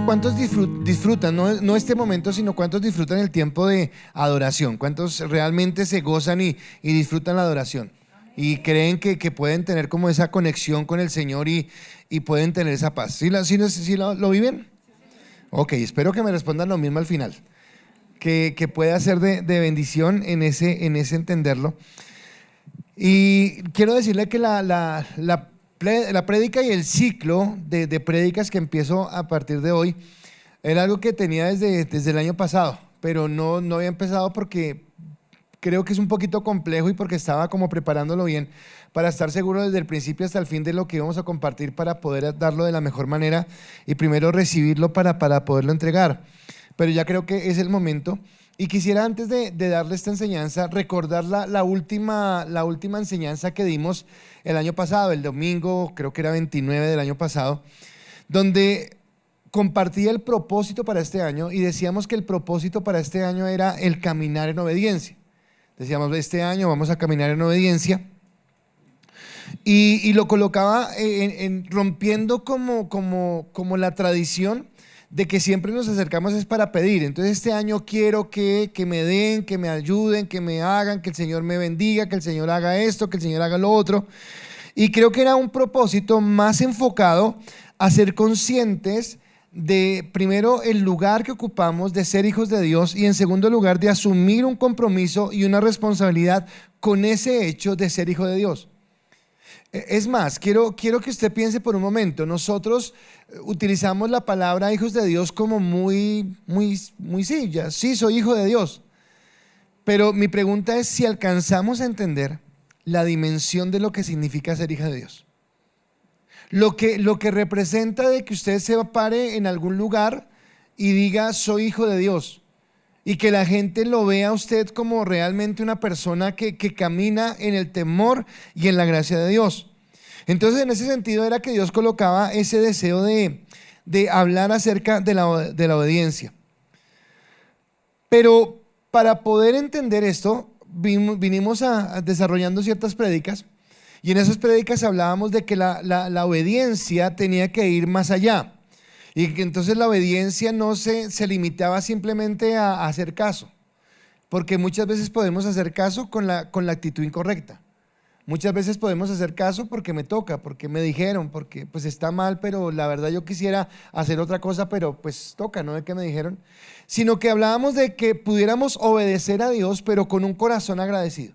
¿cuántos disfrutan, no este momento, sino cuántos disfrutan el tiempo de adoración? ¿Cuántos realmente se gozan y disfrutan la adoración? Y creen que pueden tener como esa conexión con el Señor y pueden tener esa paz. ¿Sí lo viven? Ok, espero que me respondan lo mismo al final. Que pueda ser de bendición en ese entenderlo. Y quiero decirle que la prédica y el ciclo de prédicas que empiezo a partir de hoy era algo que tenía desde el año pasado, pero no había empezado porque creo que es un poquito complejo y porque estaba como preparándolo bien para estar seguro desde el principio hasta el fin de lo que íbamos a compartir para poder darlo de la mejor manera y primero recibirlo para poderlo entregar. Pero ya creo que es el momento. Y quisiera, antes de darle esta enseñanza, recordar la última enseñanza que dimos el año pasado, el domingo, creo que era 29 del año pasado, donde compartía el propósito para este año y decíamos que el propósito para este año era el caminar en obediencia. Decíamos, este año vamos a caminar en obediencia. Y lo colocaba rompiendo como la tradición de que siempre nos acercamos es para pedir. Entonces este año quiero que me den, que me ayuden, que me hagan, que el Señor me bendiga, que el Señor haga esto, que el Señor haga lo otro. Y creo que era un propósito más enfocado a ser conscientes de, primero, el lugar que ocupamos de ser hijos de Dios y en segundo lugar, de asumir un compromiso y una responsabilidad con ese hecho de ser hijo de Dios. Es más, quiero que usted piense por un momento. Nosotros utilizamos la palabra hijos de Dios como muy sí, soy hijo de Dios. Pero mi pregunta es si alcanzamos a entender la dimensión de lo que significa ser hija de Dios. Lo que representa de que usted se pare en algún lugar y diga soy hijo de Dios. Y que la gente lo vea a usted como realmente una persona que camina en el temor y en la gracia de Dios. Entonces, en ese sentido era que Dios colocaba ese deseo de hablar acerca de la obediencia. Pero para poder entender esto, vinimos desarrollando ciertas prédicas. Y en esas prédicas hablábamos de que la obediencia tenía que ir más allá. Y que entonces la obediencia no se limitaba simplemente a hacer caso, porque muchas veces podemos hacer caso con la actitud incorrecta. Muchas veces podemos hacer caso porque me toca, porque me dijeron, porque pues está mal, pero la verdad yo quisiera hacer otra cosa, pero pues toca, ¿no? De que me dijeron. Sino que hablábamos de que pudiéramos obedecer a Dios, pero con un corazón agradecido.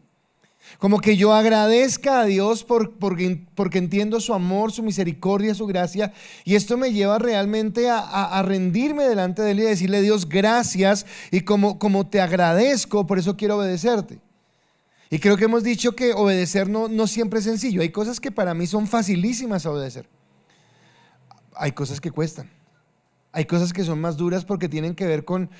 Como que yo agradezca a Dios porque entiendo su amor, su misericordia, su gracia. Y esto me lleva realmente a rendirme delante de Él y decirle, Dios, gracias. Y como te agradezco, por eso quiero obedecerte. Y creo que hemos dicho que obedecer no siempre es sencillo. Hay cosas que para mí son facilísimas a obedecer. Hay cosas que cuestan. Hay cosas que son más duras porque tienen que ver con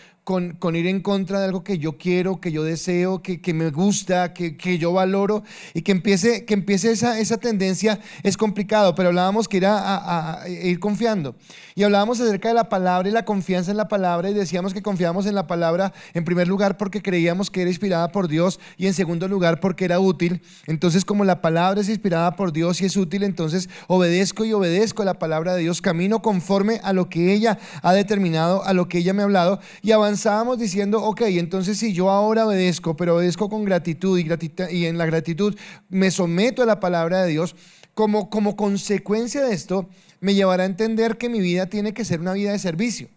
ir en contra de algo que yo quiero, que yo deseo, que me gusta, que yo valoro. Y que empiece esa tendencia es complicado, pero hablábamos que ir a ir confiando. Y hablábamos acerca de la palabra y la confianza en la palabra, y decíamos que confiábamos en la palabra en primer lugar porque creíamos que era inspirada por Dios, y en segundo lugar porque era útil. Entonces, como la palabra es inspirada por Dios y es útil, entonces obedezco a la palabra de Dios, camino conforme a lo que ella ha determinado, a lo que ella me ha hablado. Y avanzábamos diciendo, ok, entonces si yo ahora obedezco, pero obedezco con gratitud y en la gratitud me someto a la palabra de Dios, como consecuencia de esto me llevará a entender que mi vida tiene que ser una vida de servicio.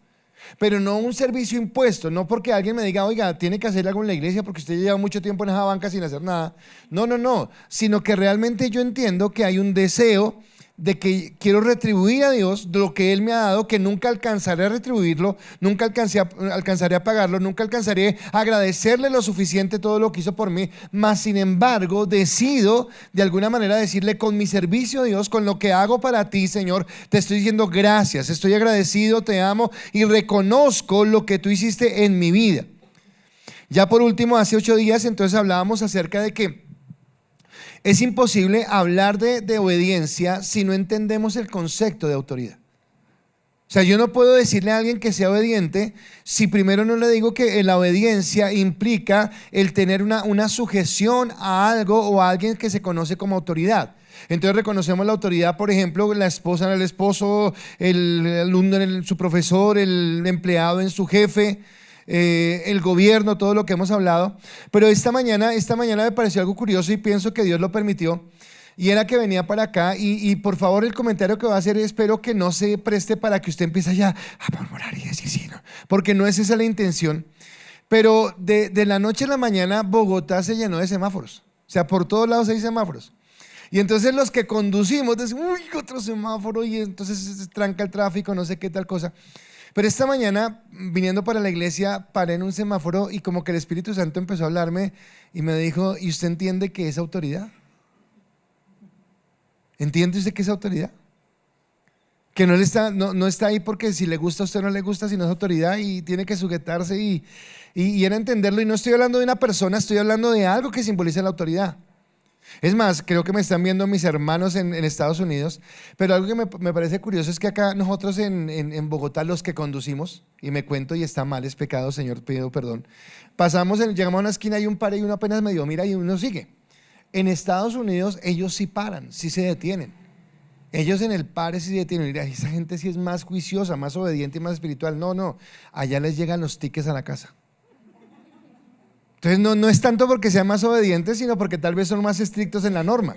Pero no un servicio impuesto, no porque alguien me diga, oiga, tiene que hacer algo en la iglesia porque usted lleva mucho tiempo en esa banca sin hacer nada. No, sino que realmente yo entiendo que hay un deseo de que quiero retribuir a Dios lo que Él me ha dado, que nunca alcanzaré a retribuirlo, nunca alcanzaré a pagarlo, nunca alcanzaré a agradecerle lo suficiente todo lo que hizo por mí, mas sin embargo decido de alguna manera decirle, con mi servicio a Dios, con lo que hago para ti, Señor, te estoy diciendo gracias, estoy agradecido, te amo y reconozco lo que tú hiciste en mi vida. Ya por último, hace 8 días entonces hablábamos acerca de que es imposible hablar de obediencia si no entendemos el concepto de autoridad. O sea, yo no puedo decirle a alguien que sea obediente si primero no le digo que la obediencia implica el tener una sujeción a algo o a alguien que se conoce como autoridad. Entonces reconocemos la autoridad, por ejemplo, la esposa en el esposo, el alumno en su profesor, el empleado en su jefe, el gobierno, todo lo que hemos hablado. Pero esta mañana me pareció algo curioso y pienso que Dios lo permitió. Y era que venía para acá y por favor el comentario que va a hacer espero que no se preste para que usted empiece ya a murmurar y decir sí, no, porque no es esa la intención. Pero de la noche a la mañana Bogotá se llenó de semáforos. O sea, por todos lados hay semáforos. Y entonces los que conducimos decimos, uy, otro semáforo, y entonces se tranca el tráfico, no sé qué tal cosa. Pero esta mañana, viniendo para la iglesia, paré en un semáforo y como que el Espíritu Santo empezó a hablarme y me dijo, ¿y usted entiende que es autoridad? ¿Entiende usted que es autoridad? Que no está ahí porque si le gusta a usted o no le gusta, sino es autoridad y tiene que sujetarse y era entenderlo. Y no estoy hablando de una persona, estoy hablando de algo que simboliza la autoridad. Es más, creo que me están viendo mis hermanos en Estados Unidos, pero algo que me parece curioso es que acá nosotros en Bogotá, los que conducimos, y me cuento y está mal, es pecado, Señor, pido perdón, llegamos a una esquina y un par y uno apenas medio mira y uno sigue. En Estados Unidos ellos sí paran, sí se detienen. Ellos en el pare sí se detienen. Mira, esa gente sí es más juiciosa, más obediente y más espiritual. No, allá les llegan los tickets a la casa. Entonces no es tanto porque sean más obedientes, sino porque tal vez son más estrictos en la norma.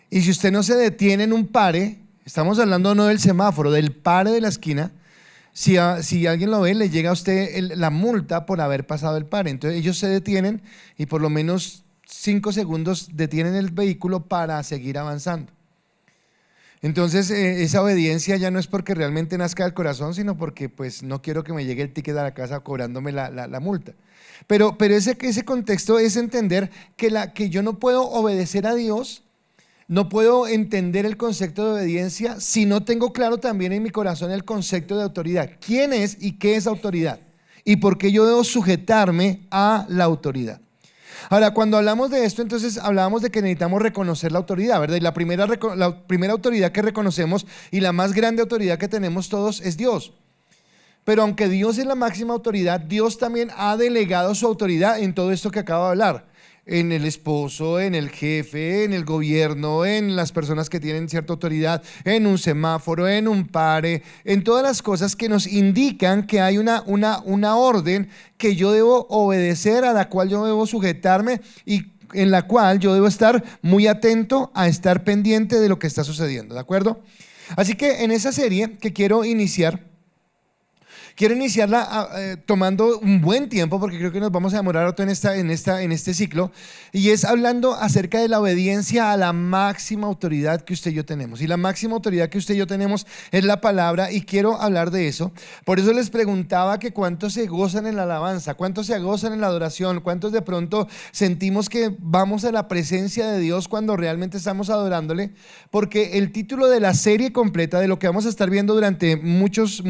Y si usted no se detiene en un pare, estamos hablando no del semáforo, del pare de la esquina, si alguien lo ve, le llega a usted la multa por haber pasado el pare. Entonces ellos se detienen y por lo menos 5 segundos detienen el vehículo para seguir avanzando. Entonces esa obediencia ya no es porque realmente nazca del corazón, sino porque pues no quiero que me llegue el ticket a la casa cobrándome la multa. Pero ese contexto es entender que yo no puedo obedecer a Dios, no puedo entender el concepto de obediencia si no tengo claro también en mi corazón el concepto de autoridad. ¿Quién es y qué es autoridad? ¿Y por qué yo debo sujetarme a la autoridad? Ahora, cuando hablamos de esto, entonces hablábamos de que necesitamos reconocer la autoridad, ¿verdad? Y la primera autoridad que reconocemos y la más grande autoridad que tenemos todos es Dios. Pero aunque Dios es la máxima autoridad, Dios también ha delegado su autoridad en todo esto que acabo de hablar. En el esposo, en el jefe, en el gobierno, en las personas que tienen cierta autoridad, en un semáforo, en un pare, en todas las cosas que nos indican que hay una orden que yo debo obedecer, a la cual yo debo sujetarme y en la cual yo debo estar muy atento a estar pendiente de lo que está sucediendo, ¿de acuerdo? Así que en esa serie que quiero iniciarla tomando un buen tiempo, porque creo que nos vamos a demorar otro en este ciclo, y es hablando acerca de la obediencia a la máxima autoridad que usted y yo tenemos. Y la máxima autoridad que usted y yo tenemos es la palabra, y quiero hablar de eso. Por eso les preguntaba que cuántos se gozan en la alabanza, cuántos se gozan en la adoración, cuántos de pronto sentimos que vamos a la presencia de Dios cuando realmente estamos adorándole, porque el título de la serie completa, de lo que vamos a estar viendo durante muchos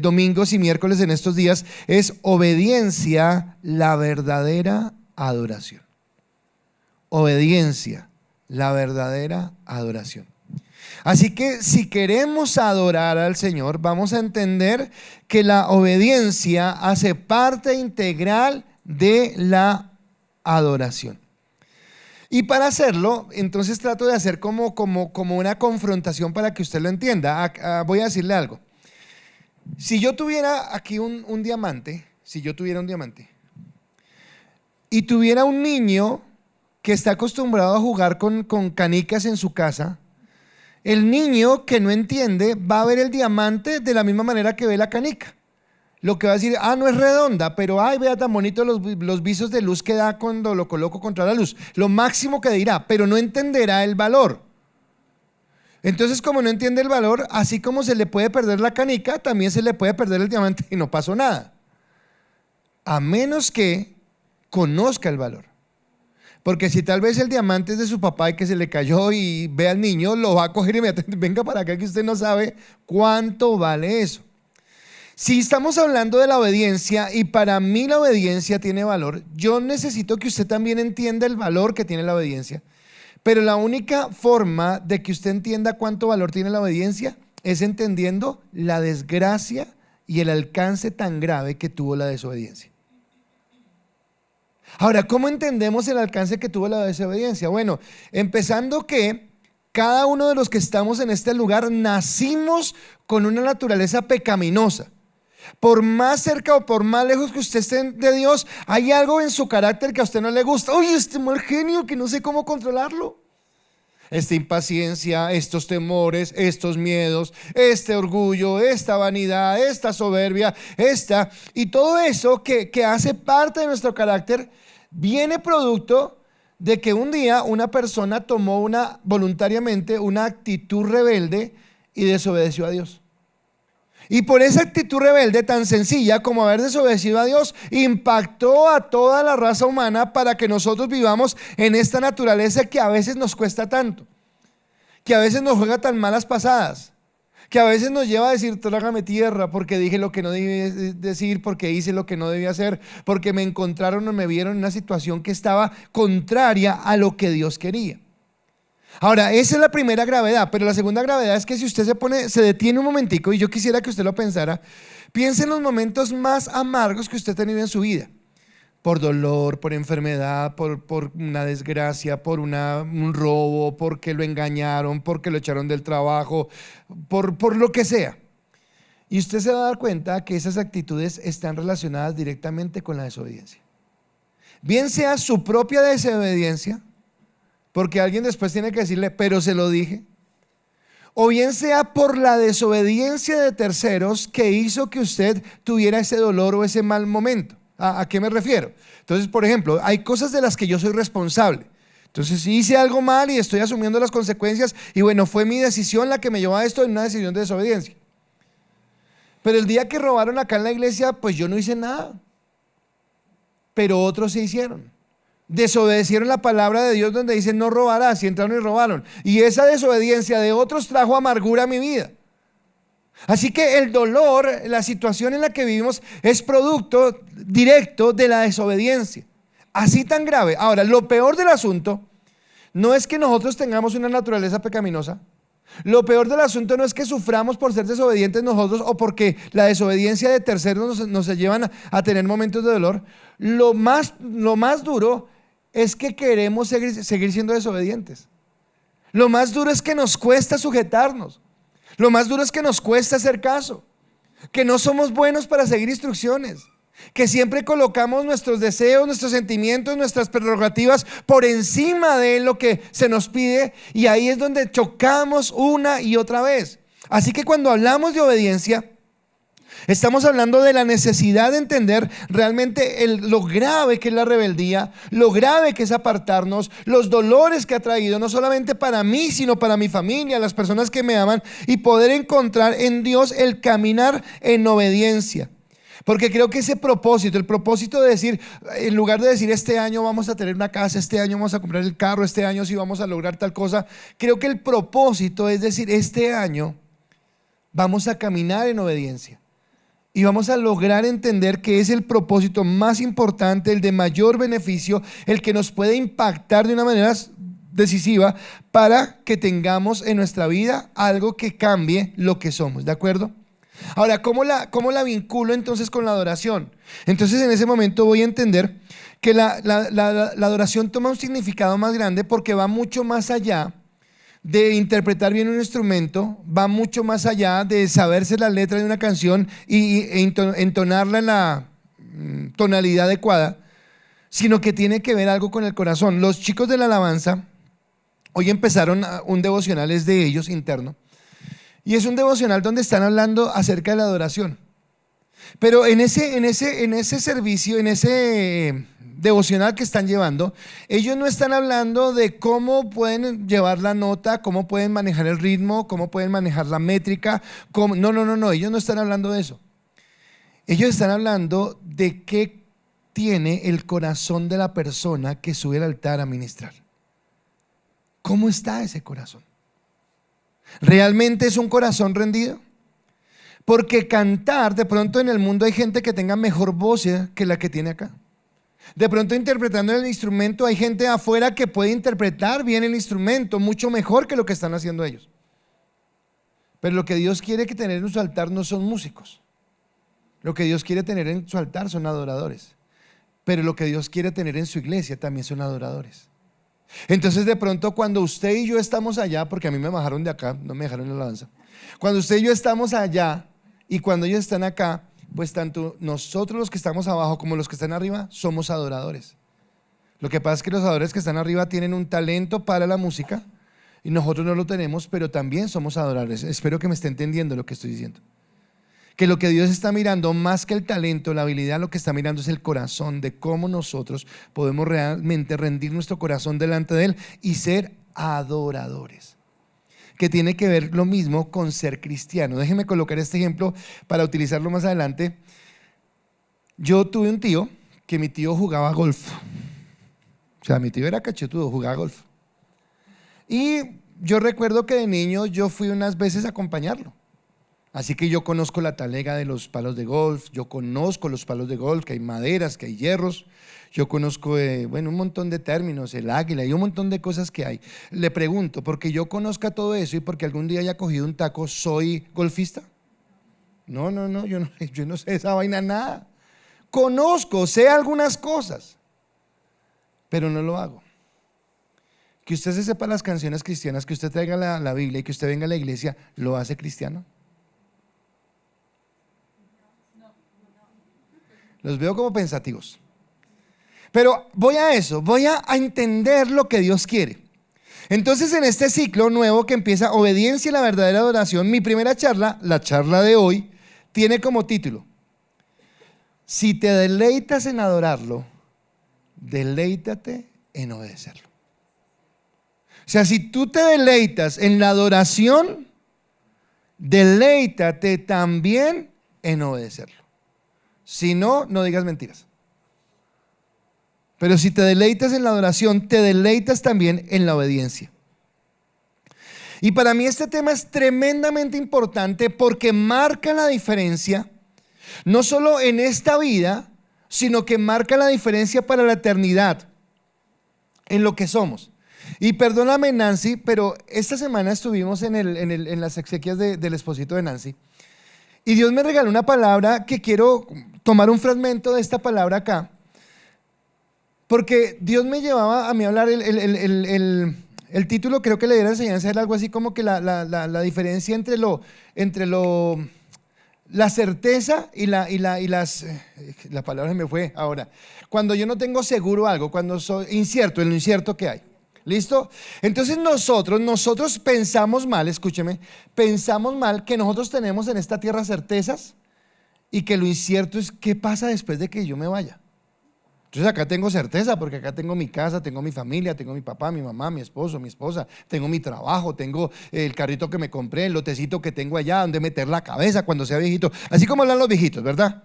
domingos y miércoles en estos días, es obediencia, la verdadera adoración. Obediencia, la verdadera adoración. Así que si queremos adorar al Señor, vamos a entender que la obediencia hace parte integral de la adoración. Y para hacerlo, entonces trato de hacer como una confrontación para que usted lo entienda. Voy a decirle algo. Si yo tuviera aquí un diamante, y tuviera un niño que está acostumbrado a jugar con canicas en su casa, el niño que no entiende va a ver el diamante de la misma manera que ve la canica. Lo que va a decir, no es redonda, pero vea tan bonito los visos de luz que da cuando lo coloco contra la luz. Lo máximo que dirá, pero no entenderá el valor. Entonces, como no entiende el valor, así como se le puede perder la canica, también se le puede perder el diamante y no pasó nada. A menos que conozca el valor. Porque si tal vez el diamante es de su papá y que se le cayó y ve al niño, lo va a coger inmediatamente. Venga para acá que usted no sabe cuánto vale eso. Si estamos hablando de la obediencia y para mí la obediencia tiene valor, yo necesito que usted también entienda el valor que tiene la obediencia. Pero la única forma de que usted entienda cuánto valor tiene la obediencia es entendiendo la desgracia y el alcance tan grave que tuvo la desobediencia. Ahora, ¿cómo entendemos el alcance que tuvo la desobediencia? Bueno, empezando que cada uno de los que estamos en este lugar nacimos con una naturaleza pecaminosa. Por más cerca o por más lejos que usted esté de Dios, hay algo en su carácter que a usted no le gusta. Oye, este mal genio que no sé cómo controlarlo. Esta impaciencia, estos temores, estos miedos, este orgullo, esta vanidad, esta soberbia, y todo eso que hace parte de nuestro carácter, viene producto de que un día una persona tomó voluntariamente una actitud rebelde y desobedeció a Dios. Y por esa actitud rebelde tan sencilla como haber desobedecido a Dios, impactó a toda la raza humana para que nosotros vivamos en esta naturaleza que a veces nos cuesta tanto, que a veces nos juega tan malas pasadas, que a veces nos lleva a decir: trágame tierra, porque dije lo que no debí decir, porque hice lo que no debía hacer, porque me encontraron o me vieron en una situación que estaba contraria a lo que Dios quería. Ahora, esa es la primera gravedad, pero la segunda gravedad es que si usted se detiene un momentico, y yo quisiera que usted lo pensara, piense en los momentos más amargos que usted ha tenido en su vida, por dolor, por enfermedad, por una desgracia, por un robo, porque lo engañaron, porque lo echaron del trabajo, por lo que sea. Y usted se va a dar cuenta que esas actitudes están relacionadas directamente con la desobediencia. Bien sea su propia desobediencia, porque alguien después tiene que decirle: pero se lo dije. O bien sea por la desobediencia de terceros que hizo que usted tuviera ese dolor o ese mal momento. ¿A qué me refiero? Entonces, por ejemplo, hay cosas de las que yo soy responsable. Entonces, si hice algo mal y estoy asumiendo las consecuencias, y bueno, fue mi decisión la que me llevó a esto, en una decisión de desobediencia. Pero el día que robaron acá en la iglesia, pues yo no hice nada, pero otros se hicieron. Desobedecieron la palabra de Dios donde dice: no robarás, y entraron y robaron. Y esa desobediencia de otros trajo amargura a mi vida. Así que el dolor, la situación en la que vivimos, es producto directo de la desobediencia. Así tan grave. Ahora, lo peor del asunto no es que nosotros tengamos una naturaleza pecaminosa. Lo peor del asunto no es que suframos por ser desobedientes nosotros, o porque la desobediencia de terceros nos llevan a tener momentos de dolor. Lo más duro es que queremos seguir siendo desobedientes. Lo más duro es que nos cuesta sujetarnos. Lo más duro es que nos cuesta hacer caso, que no somos buenos para seguir instrucciones, que siempre colocamos nuestros deseos, nuestros sentimientos, nuestras prerrogativas por encima de lo que se nos pide, y ahí es donde chocamos una y otra vez. Así que cuando hablamos de obediencia, estamos hablando de la necesidad de entender realmente lo grave que es la rebeldía, lo grave que es apartarnos, los dolores que ha traído, no solamente para mí, sino para mi familia, las personas que me aman, y poder encontrar en Dios el caminar en obediencia. Porque creo que ese propósito, el propósito de decir, en lugar de decir: este año vamos a tener una casa, este año vamos a comprar el carro, este año sí vamos a lograr tal cosa, creo que el propósito es decir: este año vamos a caminar en obediencia. Y vamos a lograr entender que es el propósito más importante, el de mayor beneficio, el que nos puede impactar de una manera decisiva para que tengamos en nuestra vida algo que cambie lo que somos, ¿de acuerdo? Ahora, ¿cómo la vinculo entonces con la adoración? Entonces, en ese momento voy a entender que la adoración toma un significado más grande, porque va mucho más allá de interpretar bien un instrumento, va mucho más allá de saberse la letra de una canción e entonarla en la tonalidad adecuada, sino que tiene que ver algo con el corazón. Los chicos de la alabanza hoy empezaron un devocional, es de ellos, interno, y es un devocional donde están hablando acerca de la adoración. Pero en ese servicio, en ese devocional que están llevando, ellos no están hablando de cómo pueden llevar la nota, cómo pueden manejar el ritmo, cómo pueden manejar la métrica. No, ellos no están hablando de eso. Ellos están hablando de qué tiene el corazón de la persona que sube al altar a ministrar. ¿Cómo está ese corazón? ¿Realmente es un corazón rendido? Porque cantar, de pronto en el mundo hay gente que tenga mejor voz que la que tiene acá. De pronto interpretando el instrumento hay gente afuera que puede interpretar bien el instrumento mucho mejor que lo que están haciendo ellos. Pero lo que Dios quiere que tener en su altar no son músicos. Lo que Dios quiere tener en su altar son adoradores. pero lo que Dios quiere tener en su iglesia también son adoradores. Entonces de pronto cuando usted y yo estamos allá, porque a mí me bajaron de acá, no me dejaron en la alabanza, cuando usted y yo estamos allá y cuando ellos están acá, pues tanto nosotros los que estamos abajo como los que están arriba somos adoradores. Lo que pasa es que los adoradores que están arriba tienen un talento para la música y nosotros no lo tenemos, pero también somos adoradores. Espero que me esté entendiendo lo que estoy diciendo. Que lo que Dios está mirando más que el talento, la habilidad, lo que está mirando es el corazón, de cómo nosotros podemos realmente rendir nuestro corazón delante de Él y ser adoradores, que tiene que ver lo mismo con ser cristiano. Déjenme colocar este ejemplo para utilizarlo más adelante. Yo tuve un tío que mi tío jugaba golf. O sea, mi tío era cachetudo, jugaba golf. Y yo recuerdo que de niño yo fui unas veces a acompañarlo. Así que yo conozco la talega de los palos de golf, yo conozco los palos de golf, que hay maderas, que hay hierros, yo conozco, un montón de términos, el águila y un montón de cosas que hay. Le pregunto, porque yo conozca todo eso y porque algún día haya cogido un taco, ¿soy golfista? No, yo no sé esa vaina nada. Conozco, sé algunas cosas, pero no lo hago. Que usted se sepa las canciones cristianas, que usted traiga la Biblia y que usted venga a la iglesia, ¿lo hace cristiano? Los veo como pensativos. Pero voy a eso, voy a entender lo que Dios quiere. Entonces en este ciclo nuevo que empieza obediencia y la verdadera adoración, mi primera charla, la charla de hoy, tiene como título: si te deleitas en adorarlo, deleítate en obedecerlo. O sea, si tú te deleitas en la adoración, deleítate también en obedecerlo. Si no, no digas mentiras. Pero si te deleitas en la adoración, te deleitas también en la obediencia. Y para mí este tema es tremendamente importante porque marca la diferencia, no solo en esta vida, sino que marca la diferencia para la eternidad, en lo que somos. Y perdóname, Nancy, pero esta semana estuvimos en las exequias del esposito de Nancy. Y Dios me regaló una palabra que quiero tomar un fragmento de esta palabra acá. Porque Dios me llevaba a mí a hablar, el título creo que le diera enseñanza era algo así como que la diferencia entre la certeza y la palabra se me fue ahora. Cuando yo no tengo seguro algo, cuando soy incierto, en lo incierto que hay. ¿Listo? Entonces nosotros pensamos mal, escúcheme, pensamos mal que nosotros tenemos en esta tierra certezas y que lo incierto es qué pasa después de que yo me vaya. Entonces acá tengo certeza porque acá tengo mi casa, tengo mi familia, tengo mi papá, mi mamá, mi esposo, mi esposa, tengo mi trabajo, tengo el carrito que me compré, el lotecito que tengo allá donde meter la cabeza cuando sea viejito, así como hablan los viejitos, ¿verdad?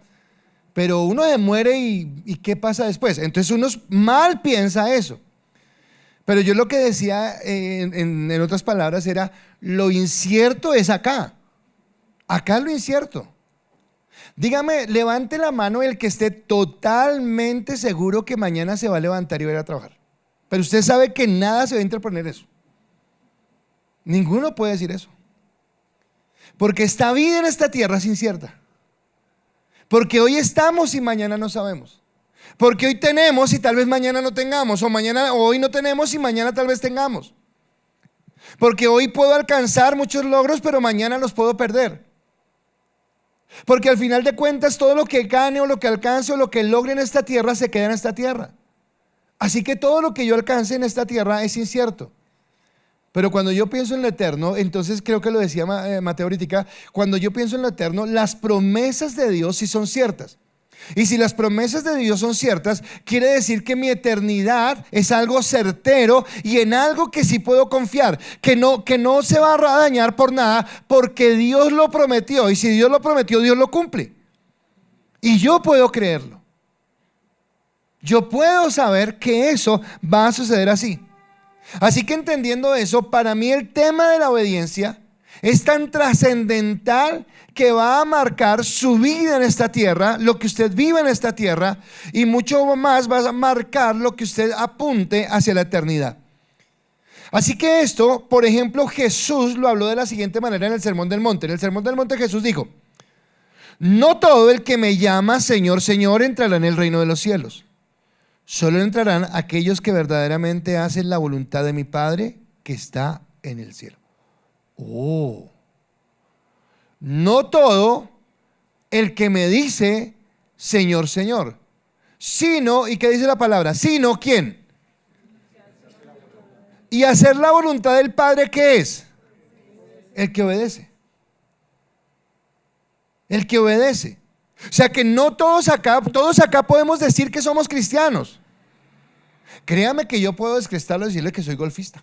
Pero uno se muere y ¿qué pasa después? Entonces uno mal piensa eso. Pero yo lo que decía en otras palabras era, lo incierto es acá. Acá es lo incierto. Dígame, levante la mano el que esté totalmente seguro que mañana se va a levantar y va a ir a trabajar. Pero usted sabe que nada se va a interponer eso. Ninguno puede decir eso. Porque esta vida en esta tierra es incierta. Porque hoy estamos y mañana no sabemos. Porque hoy tenemos y tal vez mañana no tengamos, o hoy no tenemos y mañana tal vez tengamos. Porque hoy puedo alcanzar muchos logros, pero mañana los puedo perder. Porque al final de cuentas todo lo que gane o lo que alcance o lo que logre en esta tierra se queda en esta tierra. Así que todo lo que yo alcance en esta tierra es incierto. Pero cuando yo pienso en lo eterno, entonces creo que lo decía Mateo ahorita, cuando yo pienso en lo eterno, las promesas de Dios sí son ciertas. Y si las promesas de Dios son ciertas, quiere decir que mi eternidad es algo certero y en algo que sí puedo confiar, que no se va a dañar por nada, porque Dios lo prometió. Y si Dios lo prometió, Dios lo cumple. Y yo puedo creerlo. Yo puedo saber que eso va a suceder así. Así que entendiendo eso, para mí el tema de la obediencia es tan trascendental que va a marcar su vida en esta tierra, lo que usted vive en esta tierra, y mucho más va a marcar lo que usted apunte hacia la eternidad. Así que esto, por ejemplo, Jesús lo habló de la siguiente manera en el Sermón del Monte. En el Sermón del Monte Jesús dijo: no todo el que me llama Señor, Señor entrará en el reino de los cielos, solo entrarán aquellos que verdaderamente hacen la voluntad de mi Padre que está en el cielo. Oh, no todo el que me dice Señor, Señor, sino, ¿y qué dice la palabra? Sino, ¿quién? Y hacer la voluntad del Padre, ¿qué es? El que obedece. El que obedece. O sea que no todos acá podemos decir que somos cristianos. Créame que yo puedo descrestarlo y decirle que soy golfista.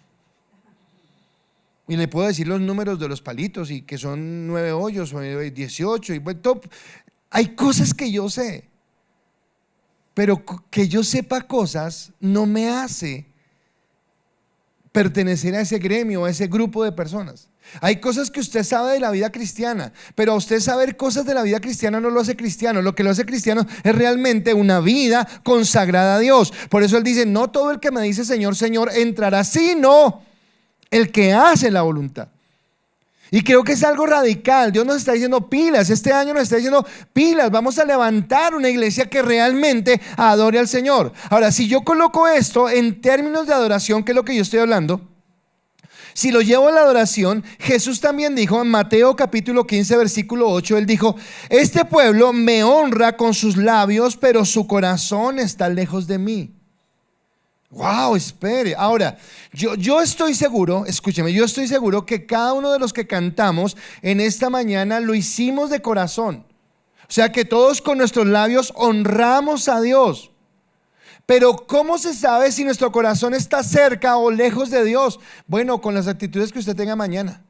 Y le puedo decir los números de los palitos y que son 9 hoyos o 18 y bueno, top. Hay cosas que yo sé, pero que yo sepa cosas no me hace pertenecer a ese gremio, a ese grupo de personas. Hay cosas que usted sabe de la vida cristiana, pero a usted saber cosas de la vida cristiana no lo hace cristiano. Lo que lo hace cristiano es realmente una vida consagrada a Dios. Por eso él dice, no todo el que me dice Señor, Señor entrará, sino el que hace la voluntad. Y creo que es algo radical. Dios nos está diciendo pilas, este año nos está diciendo pilas, vamos a levantar una iglesia que realmente adore al Señor. Ahora, si yo coloco esto en términos de adoración, que es lo que yo estoy hablando, si lo llevo a la adoración, Jesús también dijo en Mateo capítulo 15 versículo 8, él dijo, este pueblo me honra con sus labios, pero su corazón está lejos de mí. Wow, espere. Ahora, yo estoy seguro, escúcheme, yo estoy seguro que cada uno de los que cantamos en esta mañana lo hicimos de corazón. O sea que todos con nuestros labios honramos a Dios. Pero ¿cómo se sabe si nuestro corazón está cerca o lejos de Dios? Bueno, con las actitudes que usted tenga mañana.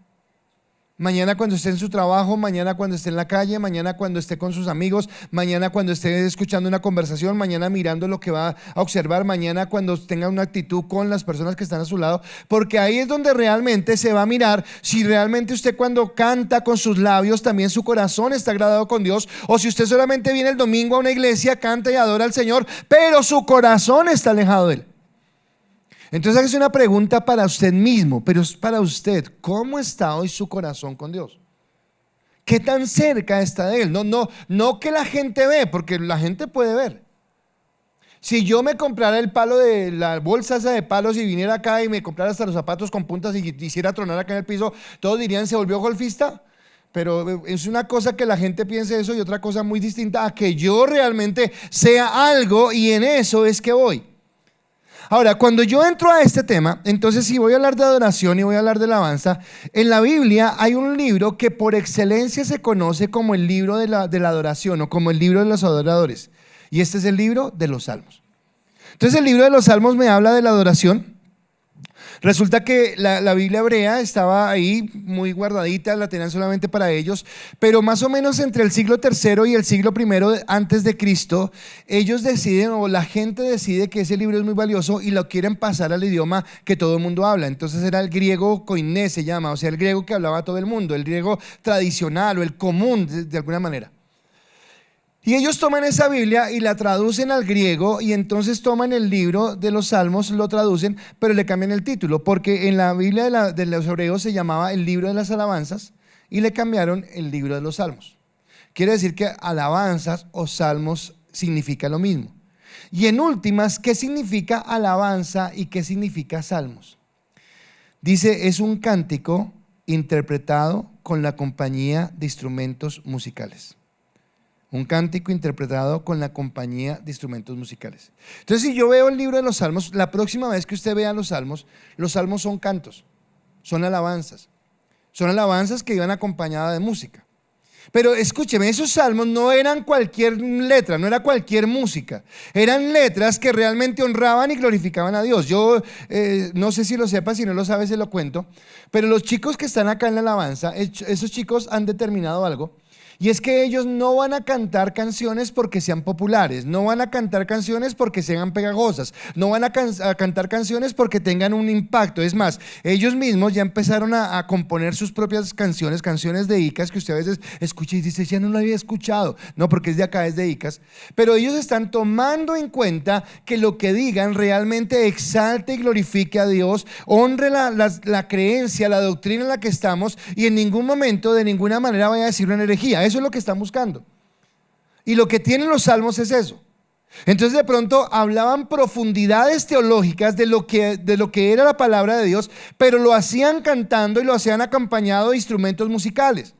Mañana cuando esté en su trabajo, mañana cuando esté en la calle, mañana cuando esté con sus amigos, mañana cuando esté escuchando una conversación, mañana mirando lo que va a observar, mañana cuando tenga una actitud con las personas que están a su lado, porque ahí es donde realmente se va a mirar si realmente usted cuando canta con sus labios también su corazón está agradado con Dios, o si usted solamente viene el domingo a una iglesia, canta y adora al Señor, pero su corazón está alejado de Él. Entonces es una pregunta para usted mismo, pero es para usted. ¿Cómo está hoy su corazón con Dios? ¿Qué tan cerca está de Él? No que la gente ve, porque la gente puede ver. Si yo me comprara el palo de la bolsa esa de palos y viniera acá y me comprara hasta los zapatos con puntas y quisiera tronar acá en el piso, todos dirían, ¿se volvió golfista? Pero es una cosa que la gente piense eso y otra cosa muy distinta a que yo realmente sea algo y en eso es que voy. Ahora, cuando yo entro a este tema, entonces si voy a hablar de adoración y voy a hablar de alabanza, en la Biblia hay un libro que por excelencia se conoce como el libro de la adoración o como el libro de los adoradores. Y este es el libro de los Salmos. Entonces el libro de los Salmos me habla de la adoración. Resulta que la Biblia hebrea estaba ahí muy guardadita, la tenían solamente para ellos, pero más o menos entre el siglo III y el siglo I antes de Cristo, ellos deciden o la gente decide que ese libro es muy valioso y lo quieren pasar al idioma que todo el mundo habla. Entonces era el griego koiné se llama, o sea el griego que hablaba todo el mundo, el griego tradicional o el común de alguna manera. Y ellos toman esa Biblia y la traducen al griego y entonces toman el libro de los Salmos, lo traducen, pero le cambian el título, porque en la Biblia de los hebreos se llamaba el libro de las alabanzas y le cambiaron el libro de los Salmos. Quiere decir que alabanzas o salmos significa lo mismo. Y en últimas, ¿qué significa alabanza y qué significa salmos? Dice, es un cántico interpretado con la compañía de instrumentos musicales. Un cántico interpretado con la compañía de instrumentos musicales. Entonces, si yo veo el libro de los Salmos, la próxima vez que usted vea los Salmos son cantos, son alabanzas que iban acompañadas de música. Pero escúcheme, esos salmos no eran cualquier letra, no era cualquier música. Eran letras que realmente honraban y glorificaban a Dios. Yo no sé si lo sepa, si no lo sabe se lo cuento. Pero los chicos que están acá en la alabanza, esos chicos han determinado algo. Y es que ellos no van a cantar canciones porque sean populares, no van a cantar canciones porque sean pegajosas, no van a cantar canciones porque tengan un impacto. Es más, ellos mismos ya empezaron a componer sus propias canciones de Icas, que usted a veces escucha y dice, ya no lo había escuchado. No, porque es de acá, es de Icas. Pero ellos están tomando en cuenta que lo que digan realmente exalte y glorifique a Dios, honre la creencia, la doctrina en la que estamos y en ningún momento, de ninguna manera vaya a decir una herejía. Eso es lo que están buscando. Y lo que tienen los salmos es eso. Entonces de pronto hablaban profundidades teológicas de lo que era la palabra de Dios, pero lo hacían cantando y lo hacían acompañado de instrumentos musicales.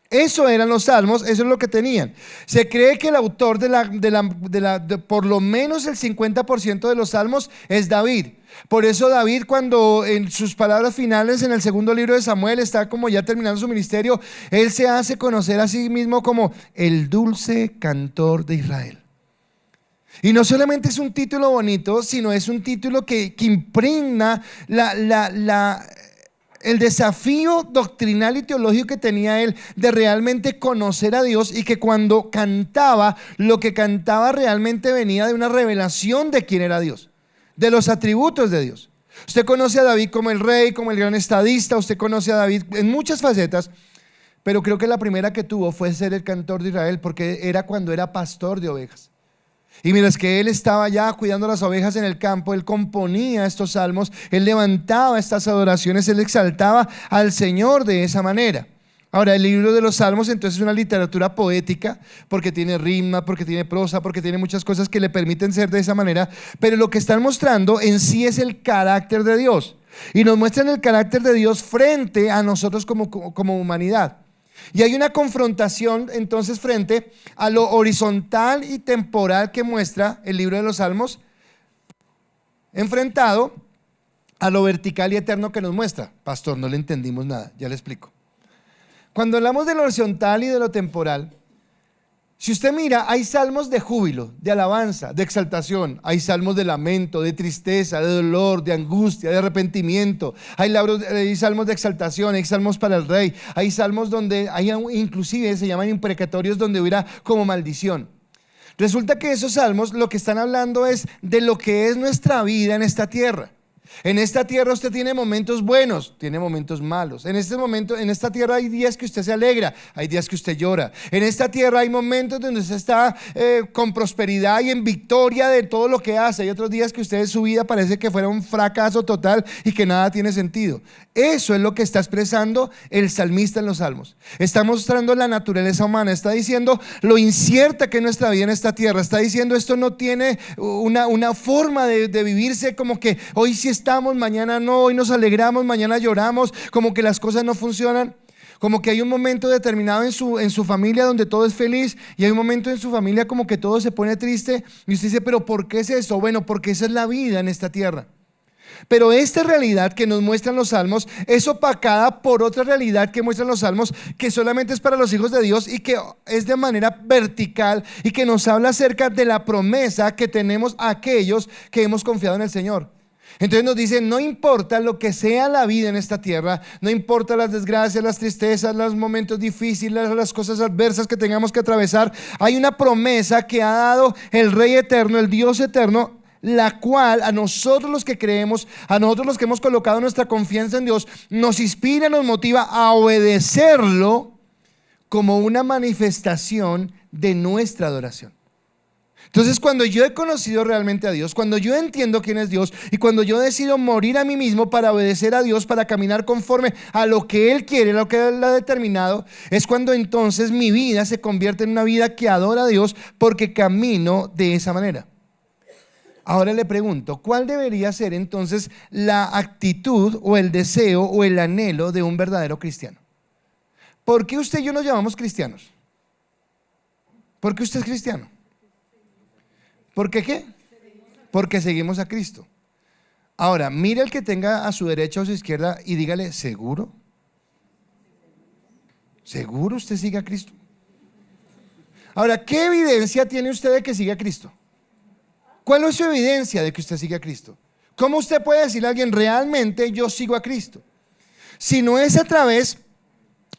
Eso eran los salmos, eso es lo que tenían. Se cree que el autor de por lo menos el 50% de los salmos es David. Por eso David, cuando en sus palabras finales en el segundo libro de Samuel está como ya terminando su ministerio, él se hace conocer a sí mismo como el dulce cantor de Israel. Y no solamente es un título bonito, sino es un título que impregna el desafío doctrinal y teológico que tenía él de realmente conocer a Dios, y que cuando cantaba, lo que cantaba realmente venía de una revelación de quién era Dios, de los atributos de Dios. Usted conoce a David como el rey, como el gran estadista, usted conoce a David en muchas facetas, pero creo que la primera que tuvo fue ser el cantor de Israel, porque era cuando era pastor de ovejas. Y mientras que él estaba ya cuidando las ovejas en el campo, él componía estos salmos, él levantaba estas adoraciones, él exaltaba al Señor de esa manera. Ahora, el libro de los salmos entonces es una literatura poética, porque tiene rima, porque tiene prosa, porque tiene muchas cosas que le permiten ser de esa manera, pero lo que están mostrando en sí es el carácter de Dios, y nos muestran el carácter de Dios frente a nosotros como humanidad. Y hay una confrontación entonces frente a lo horizontal y temporal que muestra el libro de los Salmos, enfrentado a lo vertical y eterno que nos muestra. Pastor, no le entendimos nada, ya le explico. Cuando hablamos de lo horizontal y de lo temporal, si usted mira, hay salmos de júbilo, de alabanza, de exaltación, hay salmos de lamento, de tristeza, de dolor, de angustia, de arrepentimiento, hay salmos de exaltación, hay salmos para el rey, hay salmos donde hay inclusive se llaman imprecatorios, donde hubiera como maldición. Resulta que esos salmos lo que están hablando es de lo que es nuestra vida en esta tierra. En esta tierra usted tiene momentos buenos, tiene momentos malos. En esta tierra hay días que usted se alegra, hay días que usted llora. En esta tierra hay momentos donde usted está con prosperidad y en victoria de todo lo que hace. Hay otros días que usted en su vida parece que fuera un fracaso total y que nada tiene sentido. Eso es lo que está expresando el salmista en los salmos. Está mostrando la naturaleza humana, está diciendo lo incierta que es nuestra vida en esta tierra. Está diciendo esto no tiene una forma de vivirse como que hoy sí estamos, mañana no, hoy nos alegramos, mañana lloramos, como que las cosas no funcionan. Como que hay un momento determinado en su familia donde todo es feliz, y hay un momento en su familia como que todo se pone triste, y usted dice, pero ¿por qué es eso? Bueno, porque esa es la vida en esta tierra. Pero esta realidad que nos muestran los salmos es opacada por otra realidad que muestran los salmos, que solamente es para los hijos de Dios y que es de manera vertical, y que nos habla acerca de la promesa que tenemos a aquellos que hemos confiado en el Señor. Entonces nos dice, no importa lo que sea la vida en esta tierra, no importa las desgracias, las tristezas, los momentos difíciles, las cosas adversas que tengamos que atravesar, hay una promesa que ha dado el Rey eterno, el Dios eterno, la cual a nosotros los que creemos, a nosotros los que hemos colocado nuestra confianza en Dios, nos inspira, nos motiva a obedecerlo como una manifestación de nuestra adoración. Entonces, cuando yo he conocido realmente a Dios, cuando yo entiendo quién es Dios, y cuando yo decido morir a mí mismo para obedecer a Dios, para caminar conforme a lo que Él quiere, lo que Él ha determinado, es cuando entonces mi vida se convierte en una vida que adora a Dios, porque camino de esa manera. Ahora le pregunto, ¿cuál debería ser entonces la actitud o el deseo o el anhelo de un verdadero cristiano? ¿Por qué usted y yo nos llamamos cristianos? ¿Por qué usted es cristiano? ¿Por qué qué? Porque seguimos a Cristo. Ahora, mire el que tenga a su derecha o a su izquierda y dígale, ¿seguro? ¿Seguro usted sigue a Cristo? Ahora, ¿qué evidencia tiene usted de que sigue a Cristo? ¿Cuál es su evidencia de que usted sigue a Cristo? ¿Cómo usted puede decirle a alguien, realmente yo sigo a Cristo? Si no es a través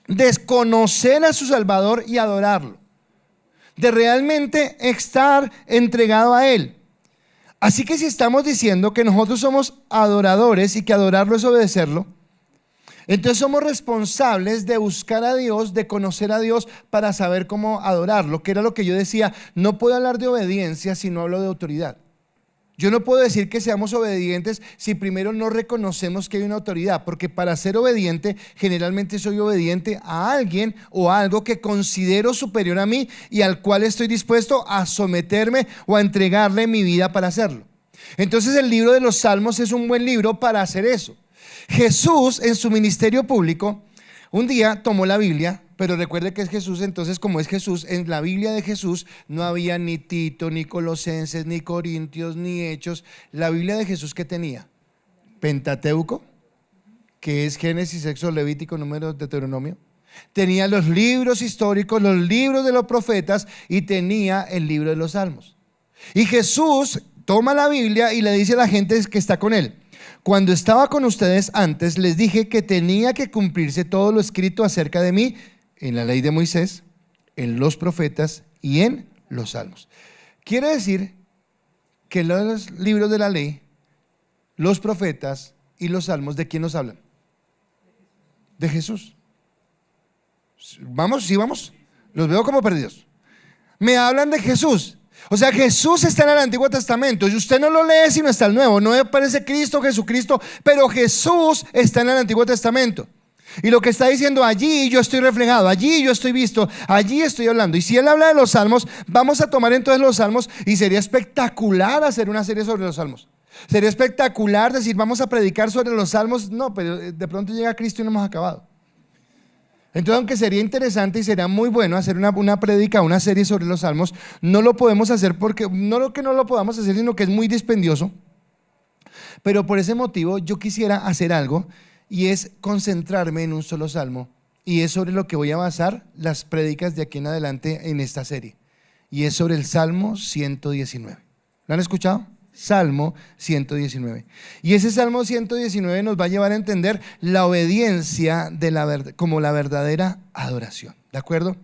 de conocer a su Salvador y adorarlo, de realmente estar entregado a Él. Así que si estamos diciendo que nosotros somos adoradores y que adorarlo es obedecerlo, entonces somos responsables de buscar a Dios, de conocer a Dios para saber cómo adorarlo, que era lo que yo decía, no puedo hablar de obediencia si no hablo de autoridad. Yo no puedo decir que seamos obedientes si primero no reconocemos que hay una autoridad, porque para ser obediente, generalmente soy obediente a alguien o a algo que considero superior a mí y al cual estoy dispuesto a someterme o a entregarle mi vida para hacerlo. Entonces el libro de los Salmos es un buen libro para hacer eso. Jesús en su ministerio público un día tomó la Biblia, pero recuerde que es Jesús, entonces como es Jesús, en la Biblia de Jesús no había ni Tito, ni Colosenses, ni Corintios, ni Hechos. La Biblia de Jesús, ¿qué tenía? Pentateuco, que es Génesis, Éxodo, Levítico, Números, Deuteronomio. Tenía los libros históricos, los libros de los profetas y tenía el libro de los Salmos. Y Jesús toma la Biblia y le dice a la gente que está con él: cuando estaba con ustedes antes, les dije que tenía que cumplirse todo lo escrito acerca de mí en la ley de Moisés, en los profetas y en los salmos. Quiere decir que los libros de la ley, los profetas y los salmos, ¿de quién nos hablan? De Jesús. ¿Vamos? ¿Sí vamos? Los veo como perdidos. Me hablan de Jesús. O sea, Jesús está en el Antiguo Testamento y usted no lo lee sino está el Nuevo. No aparece Cristo, Jesucristo, pero Jesús está en el Antiguo Testamento. Y lo que está diciendo: allí yo estoy reflejado, allí yo estoy visto, allí estoy hablando. Y si él habla de los salmos, vamos a tomar entonces los salmos, y sería espectacular hacer una serie sobre los salmos. Sería espectacular decir: vamos a predicar sobre los salmos. No, pero de pronto llega Cristo y no hemos acabado. Entonces, aunque sería interesante y sería muy bueno hacer una prédica, una serie sobre los salmos, no lo podemos hacer porque, no que no lo podamos hacer, sino que es muy dispendioso. Pero por ese motivo yo quisiera hacer algo, y es concentrarme en un solo salmo, y es sobre lo que voy a basar las prédicas de aquí en adelante en esta serie, y es sobre el Salmo 119. ¿Lo han escuchado? Salmo 119. Y ese Salmo 119 nos va a llevar a entender la obediencia como la verdadera adoración. ¿De acuerdo?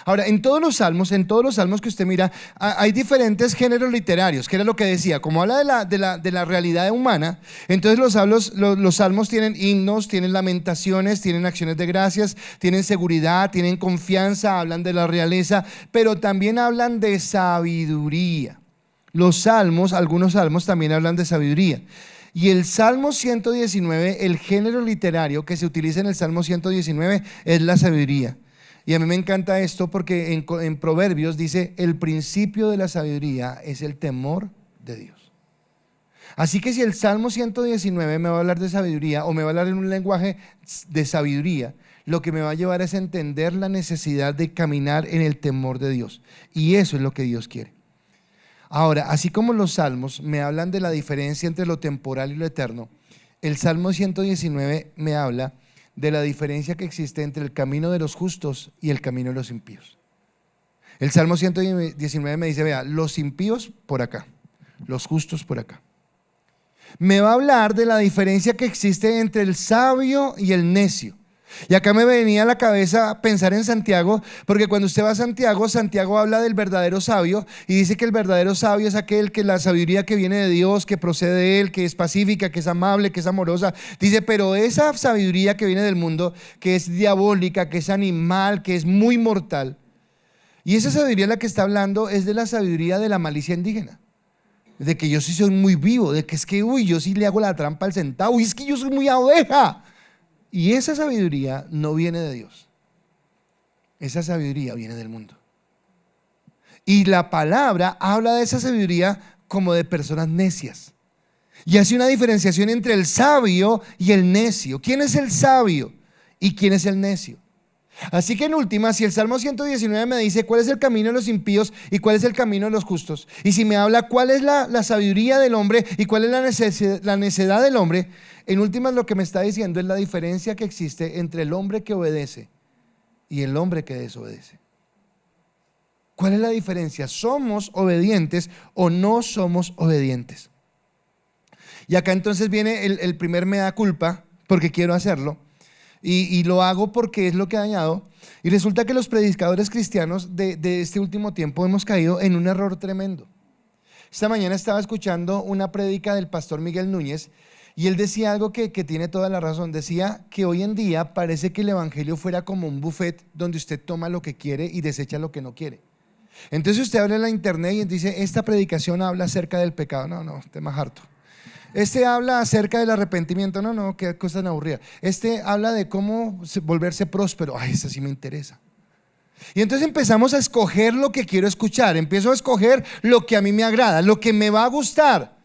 Ahora, en todos los salmos que usted mira, hay diferentes géneros literarios, que era lo que decía. Como habla de la realidad humana, entonces los salmos tienen himnos, tienen lamentaciones, tienen acciones de gracias, tienen seguridad, tienen confianza, hablan de la realeza, pero también hablan de sabiduría. Los salmos, algunos salmos también hablan de sabiduría. Y el Salmo 119, el género literario que se utiliza en el Salmo 119 es la sabiduría. Y a mí me encanta esto porque en Proverbios dice: el principio de la sabiduría es el temor de Dios. Así que si el Salmo 119 me va a hablar de sabiduría, o me va a hablar en un lenguaje de sabiduría, lo que me va a llevar es entender la necesidad de caminar en el temor de Dios. Y eso es lo que Dios quiere. Ahora, así como los salmos me hablan de la diferencia entre lo temporal y lo eterno, el Salmo 119 me habla de la diferencia que existe entre el camino de los justos y el camino de los impíos. El Salmo 119 me dice: vea, los impíos por acá, los justos por acá. Me va a hablar de la diferencia que existe entre el sabio y el necio. Y acá me venía a la cabeza pensar en Santiago, porque cuando usted va a Santiago, Santiago habla del verdadero sabio y dice que el verdadero sabio es aquel que la sabiduría que viene de Dios, que procede de él, que es pacífica, que es amable, que es amorosa. Dice: pero esa sabiduría que viene del mundo, que es diabólica, que es animal, que es muy mortal, y esa sabiduría la que está hablando es de la sabiduría de la malicia indígena. De que yo sí soy muy vivo, de que es que yo sí le hago la trampa al centavo, y es que yo soy muy abeja. Y esa sabiduría no viene de Dios. Esa sabiduría viene del mundo. Y la palabra habla de esa sabiduría como de personas necias. Y hace una diferenciación entre el sabio y el necio. ¿Quién es el sabio y quién es el necio? Así que en última, si el Salmo 119 me dice cuál es el camino de los impíos y cuál es el camino de los justos, y si me habla cuál es la sabiduría del hombre y cuál es la necedad del hombre, en últimas lo que me está diciendo es la diferencia que existe entre el hombre que obedece y el hombre que desobedece. ¿Cuál es la diferencia? ¿Somos obedientes o no somos obedientes? Y acá entonces viene el primer mea culpa, porque quiero hacerlo. Y lo hago porque es lo que he dañado. Y resulta que los predicadores cristianos de este último tiempo hemos caído en un error tremendo. Esta mañana estaba escuchando una prédica del pastor Miguel Núñez, y él decía algo que tiene toda la razón. Decía que hoy en día parece que el evangelio fuera como un buffet donde usted toma lo que quiere y desecha lo que no quiere. Entonces usted abre la internet y dice, esta predicación habla acerca del pecado. No, este es más harto. Este habla acerca del arrepentimiento. No, qué cosa tan aburrida. Este habla de cómo volverse próspero. Ay, eso sí me interesa. Y entonces empezamos a escoger lo que quiero escuchar. Empiezo a escoger lo que a mí me agrada, lo que me va a gustar,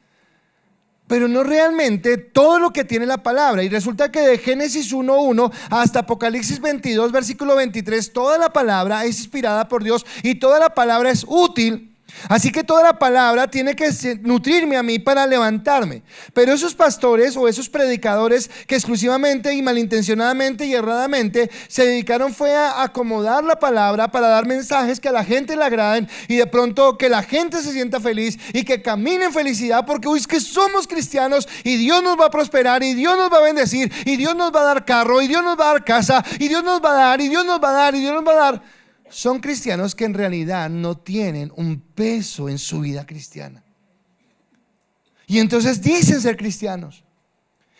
pero no realmente todo lo que tiene la palabra. Y resulta que de Génesis 1:1 hasta Apocalipsis 22 versículo 23, toda la palabra es inspirada por Dios y toda la palabra es útil. Así que toda la palabra tiene que nutrirme a mí para levantarme. Pero esos pastores o esos predicadores que exclusivamente y malintencionadamente y erradamente se dedicaron fue a acomodar la palabra para dar mensajes que a la gente le agraden y de pronto que la gente se sienta feliz y que camine en felicidad, porque es que somos cristianos y Dios nos va a prosperar y Dios nos va a bendecir y Dios nos va a dar carro y Dios nos va a dar casa y Dios nos va a dar y Dios nos va a dar y Dios nos va a dar. Son cristianos que en realidad no tienen un peso en su vida cristiana. Y entonces dicen ser cristianos,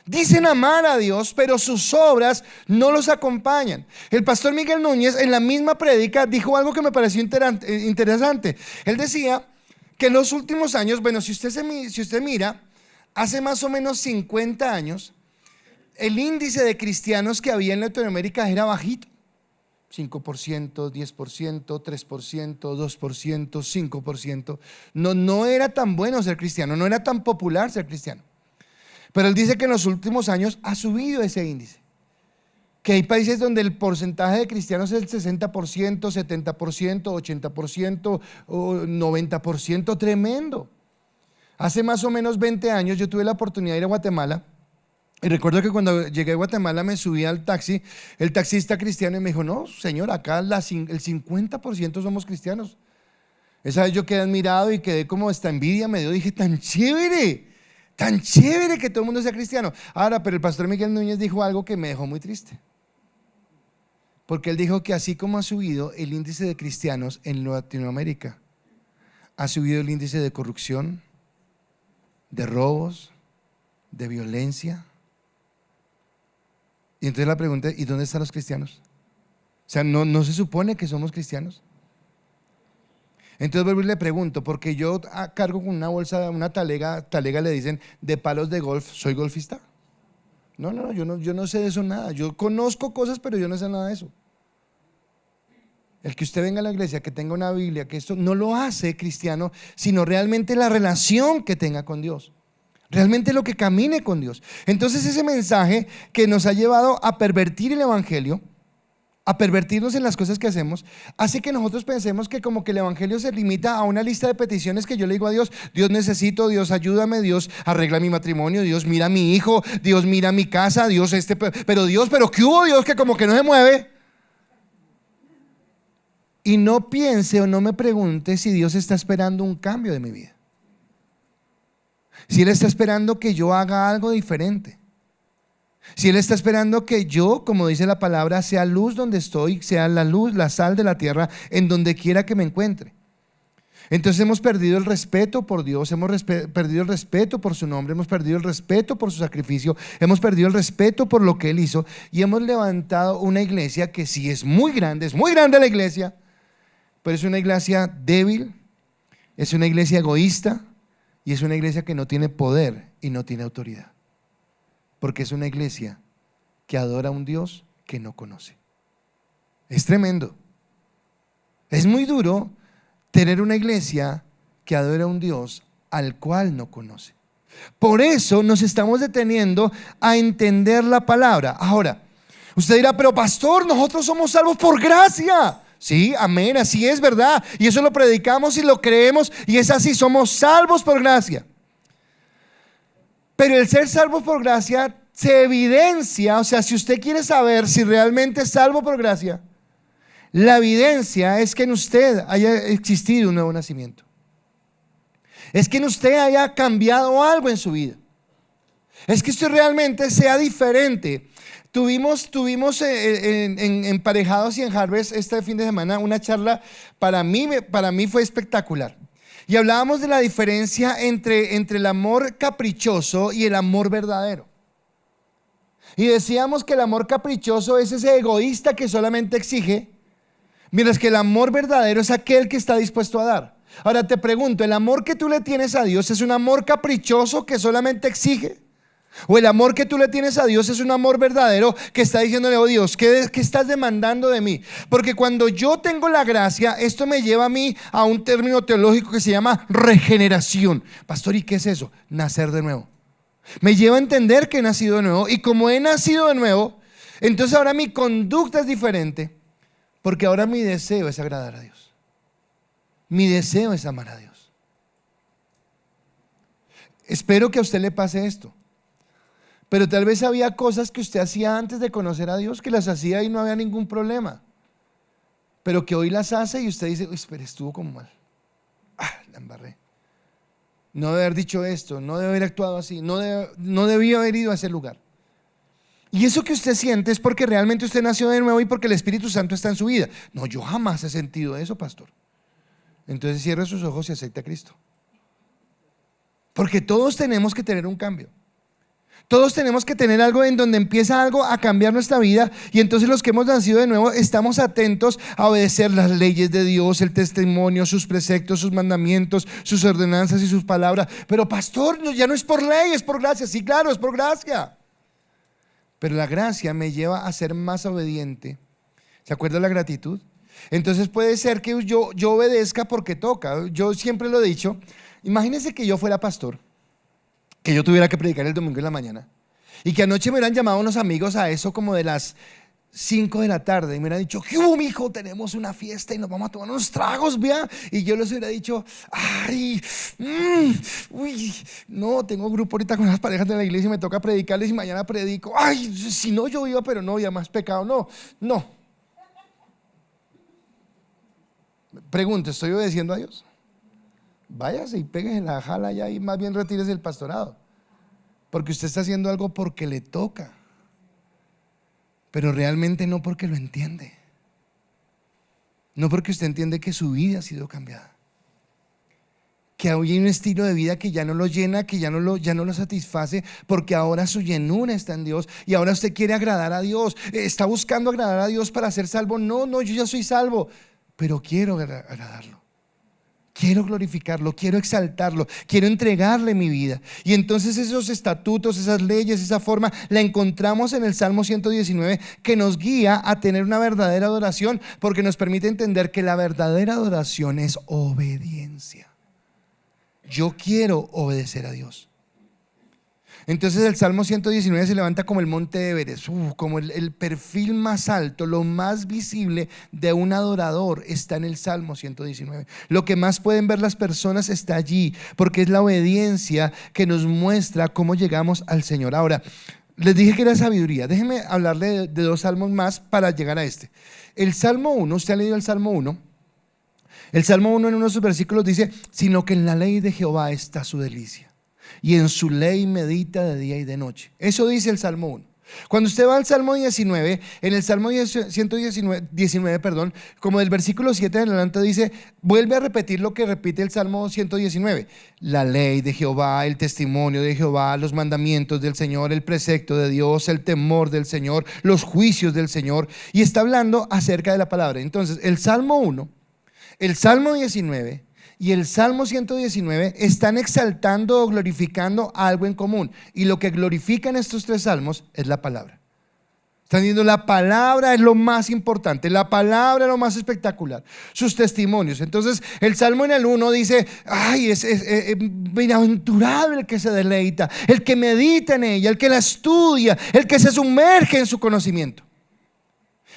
dicen amar a Dios, pero sus obras no los acompañan. El pastor Miguel Núñez en la misma prédica dijo algo que me pareció interesante. Él decía que en los últimos años, bueno, si usted mira, hace más o menos 50 años, el índice de cristianos que había en Latinoamérica era bajito. 5%, 10%, 3%, 2%, 5%. No era tan bueno ser cristiano, no era tan popular ser cristiano. Pero él dice que en los últimos años ha subido ese índice. Que hay países donde el porcentaje de cristianos es el 60%, 70%, 80%, o 90%, tremendo. Hace más o menos 20 años yo tuve la oportunidad de ir a Guatemala. Y recuerdo que cuando llegué a Guatemala me subí al taxi, el taxista cristiano, y me dijo, no señor, acá el 50% somos cristianos. Esa vez yo quedé admirado y quedé como esta envidia me dio, dije, tan chévere que todo el mundo sea cristiano. Ahora, pero el pastor Miguel Núñez dijo algo que me dejó muy triste, porque él dijo que así como ha subido el índice de cristianos en Latinoamérica, ha subido el índice de corrupción, de robos, de violencia. Y entonces la pregunta es, ¿y dónde están los cristianos? O sea, ¿no se supone que somos cristianos? Entonces vuelvo y le pregunto, porque yo cargo con una bolsa, una talega le dicen de palos de golf, ¿soy golfista? No, yo no sé de eso nada. Yo conozco cosas, pero yo no sé nada de eso. El que usted venga a la iglesia, que tenga una Biblia, que esto no lo hace cristiano, sino realmente la relación que tenga con Dios. Realmente lo que camine con Dios. Entonces ese mensaje que nos ha llevado a pervertir el evangelio, a pervertirnos en las cosas que hacemos, hace que nosotros pensemos que como que el evangelio se limita a una lista de peticiones que yo le digo a Dios: Dios necesito, Dios ayúdame, Dios arregla mi matrimonio, Dios mira a mi hijo, Dios mira mi casa, Dios pero ¿qué hubo Dios que como que no se mueve? Y no piense o no me pregunte si Dios está esperando un cambio de mi vida. Si Él está esperando que yo haga algo diferente. Si Él está esperando que yo, como dice la palabra, sea luz donde estoy, sea la luz, la sal de la tierra, en donde quiera que me encuentre. Entonces hemos perdido el respeto por Dios, hemos perdido el respeto por su nombre, hemos perdido el respeto por su sacrificio, hemos perdido el respeto por lo que Él hizo, y hemos levantado una iglesia que sí es muy grande la iglesia, pero es una iglesia débil, es una iglesia egoísta, y es una iglesia que no tiene poder y no tiene autoridad, porque es una iglesia que adora a un Dios que no conoce. Es tremendo. Es muy duro tener una iglesia que adora a un Dios al cual no conoce. Por eso nos estamos deteniendo a entender la palabra. Ahora, usted dirá, pero pastor, nosotros somos salvos por gracia. Sí, amén, así es, verdad. Y eso lo predicamos y lo creemos, y es así, somos salvos por gracia. Pero el ser salvos por gracia se evidencia, o sea, si usted quiere saber si realmente es salvo por gracia, la evidencia es que en usted haya existido un nuevo nacimiento. Es que en usted haya cambiado algo en su vida. Es que usted realmente sea diferente. Tuvimos en Emparejados y en Harvest este fin de semana una charla, para mí fue espectacular. Y hablábamos de la diferencia entre el amor caprichoso y el amor verdadero. Y decíamos que el amor caprichoso es ese egoísta que solamente exige, Mientras que el amor verdadero es aquel que está dispuesto a dar. Ahora te pregunto, ¿el amor que tú le tienes a Dios es un amor caprichoso que solamente exige? ¿O el amor que tú le tienes a Dios es un amor verdadero que está diciéndole: oh Dios, ¿qué estás demandando de mí? Porque cuando yo tengo la gracia, esto me lleva a mí a un término teológico que se llama regeneración. Pastor, ¿y qué es eso? Nacer de nuevo. Me lleva a entender que he nacido de nuevo, y como he nacido de nuevo, entonces ahora mi conducta es diferente, porque ahora mi deseo es agradar a Dios. Mi deseo es amar a Dios. Espero que a usted le pase esto. Pero tal vez había cosas que usted hacía antes de conocer a Dios, que las hacía y no había ningún problema, pero que hoy las hace y usted dice: uy, pero estuvo como mal, la embarré, no debe haber dicho esto, no debe haber actuado así, no debió haber ido a ese lugar. Y eso que usted siente es porque realmente usted nació de nuevo y porque el Espíritu Santo está en su vida. No, yo jamás he sentido eso, pastor. Entonces cierre sus ojos y acepte a Cristo, porque todos tenemos que tener un cambio. Todos tenemos que tener algo en donde empieza algo a cambiar nuestra vida, y entonces los que hemos nacido de nuevo estamos atentos a obedecer las leyes de Dios, el testimonio, sus preceptos, sus mandamientos, sus ordenanzas y sus palabras. Pero pastor, ya no es por ley, es por gracia. Sí, claro, es por gracia, pero la gracia me lleva a ser más obediente. ¿Se acuerda de la gratitud? Entonces puede ser que yo obedezca porque toca. Yo siempre lo he dicho, imagínense que yo fuera pastor, que yo tuviera que predicar el domingo en la mañana, y que anoche me hubieran llamado unos amigos a eso como de las 5 de la tarde y me hubieran dicho: ¿qué hubo, mijo? Tenemos una fiesta y nos vamos a tomar unos tragos, vea. Y yo les hubiera dicho: ay, uy, no, tengo grupo ahorita con las parejas de la iglesia y me toca predicarles y mañana predico. Ay, si no yo iba, pero no, ya más pecado. No. Pregunto, ¿estoy obedeciendo a Dios? Váyase y péguese la jala ya y más bien retírese del pastorado, porque usted está haciendo algo porque le toca, pero realmente no porque lo entiende, no porque usted entiende que su vida ha sido cambiada, que hoy hay un estilo de vida que ya no lo llena, que ya no lo satisface, porque ahora su llenura está en Dios y ahora usted quiere agradar a Dios. Está buscando agradar a Dios para ser salvo. No, yo ya soy salvo, pero quiero agradarlo. Quiero glorificarlo, quiero exaltarlo, quiero entregarle mi vida. Y entonces esos estatutos, esas leyes, esa forma la encontramos en el Salmo 119, que nos guía a tener una verdadera adoración, porque nos permite entender que la verdadera adoración es obediencia. Yo quiero obedecer a Dios. Entonces el Salmo 119 se levanta como el monte Everest, como el perfil más alto, lo más visible de un adorador está en el Salmo 119. Lo que más pueden ver las personas está allí, porque es la obediencia que nos muestra cómo llegamos al Señor. Ahora, les dije que era sabiduría. Déjenme hablarle de dos salmos más para llegar a este. El Salmo 1, usted ha leído el Salmo 1. El Salmo 1 en uno de sus versículos dice: sino que en la ley de Jehová está su delicia, y en su ley medita de día y de noche. Eso dice el Salmo 1. Cuando usted va al Salmo 19, en el Salmo 119, como del versículo 7 en adelante dice, vuelve a repetir lo que repite el Salmo 119: la ley de Jehová, el testimonio de Jehová, los mandamientos del Señor, el precepto de Dios, el temor del Señor, los juicios del Señor. Y está hablando acerca de la palabra. Entonces el Salmo 1, el Salmo 19 y el Salmo 119 están exaltando o glorificando algo en común, y lo que glorifican estos tres salmos es la palabra. Están diciendo: la palabra es lo más importante, la palabra es lo más espectacular, sus testimonios. Entonces el Salmo en el 1 dice: ay, es bienaventurado el que se deleita, el que medita en ella, el que la estudia, el que se sumerge en su conocimiento.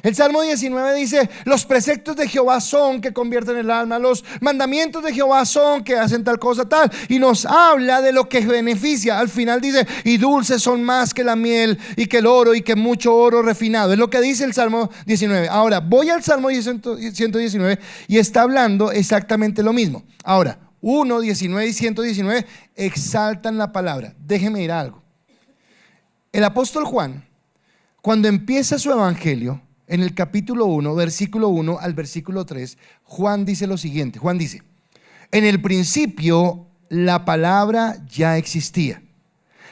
El Salmo 19 dice: los preceptos de Jehová son que convierten el alma, los mandamientos de Jehová son que hacen tal cosa tal, y nos habla de lo que beneficia. Al final dice: y dulces son más que la miel y que el oro y que mucho oro refinado. Es lo que dice el Salmo 19. Ahora voy al Salmo 119 y está hablando exactamente lo mismo. Ahora 1, 19 y 119 exaltan la palabra. Déjeme ir a algo. El apóstol Juan, cuando empieza su evangelio, en el capítulo 1, versículo 1 al versículo 3, Juan dice lo siguiente. Juan dice: en el principio la palabra ya existía,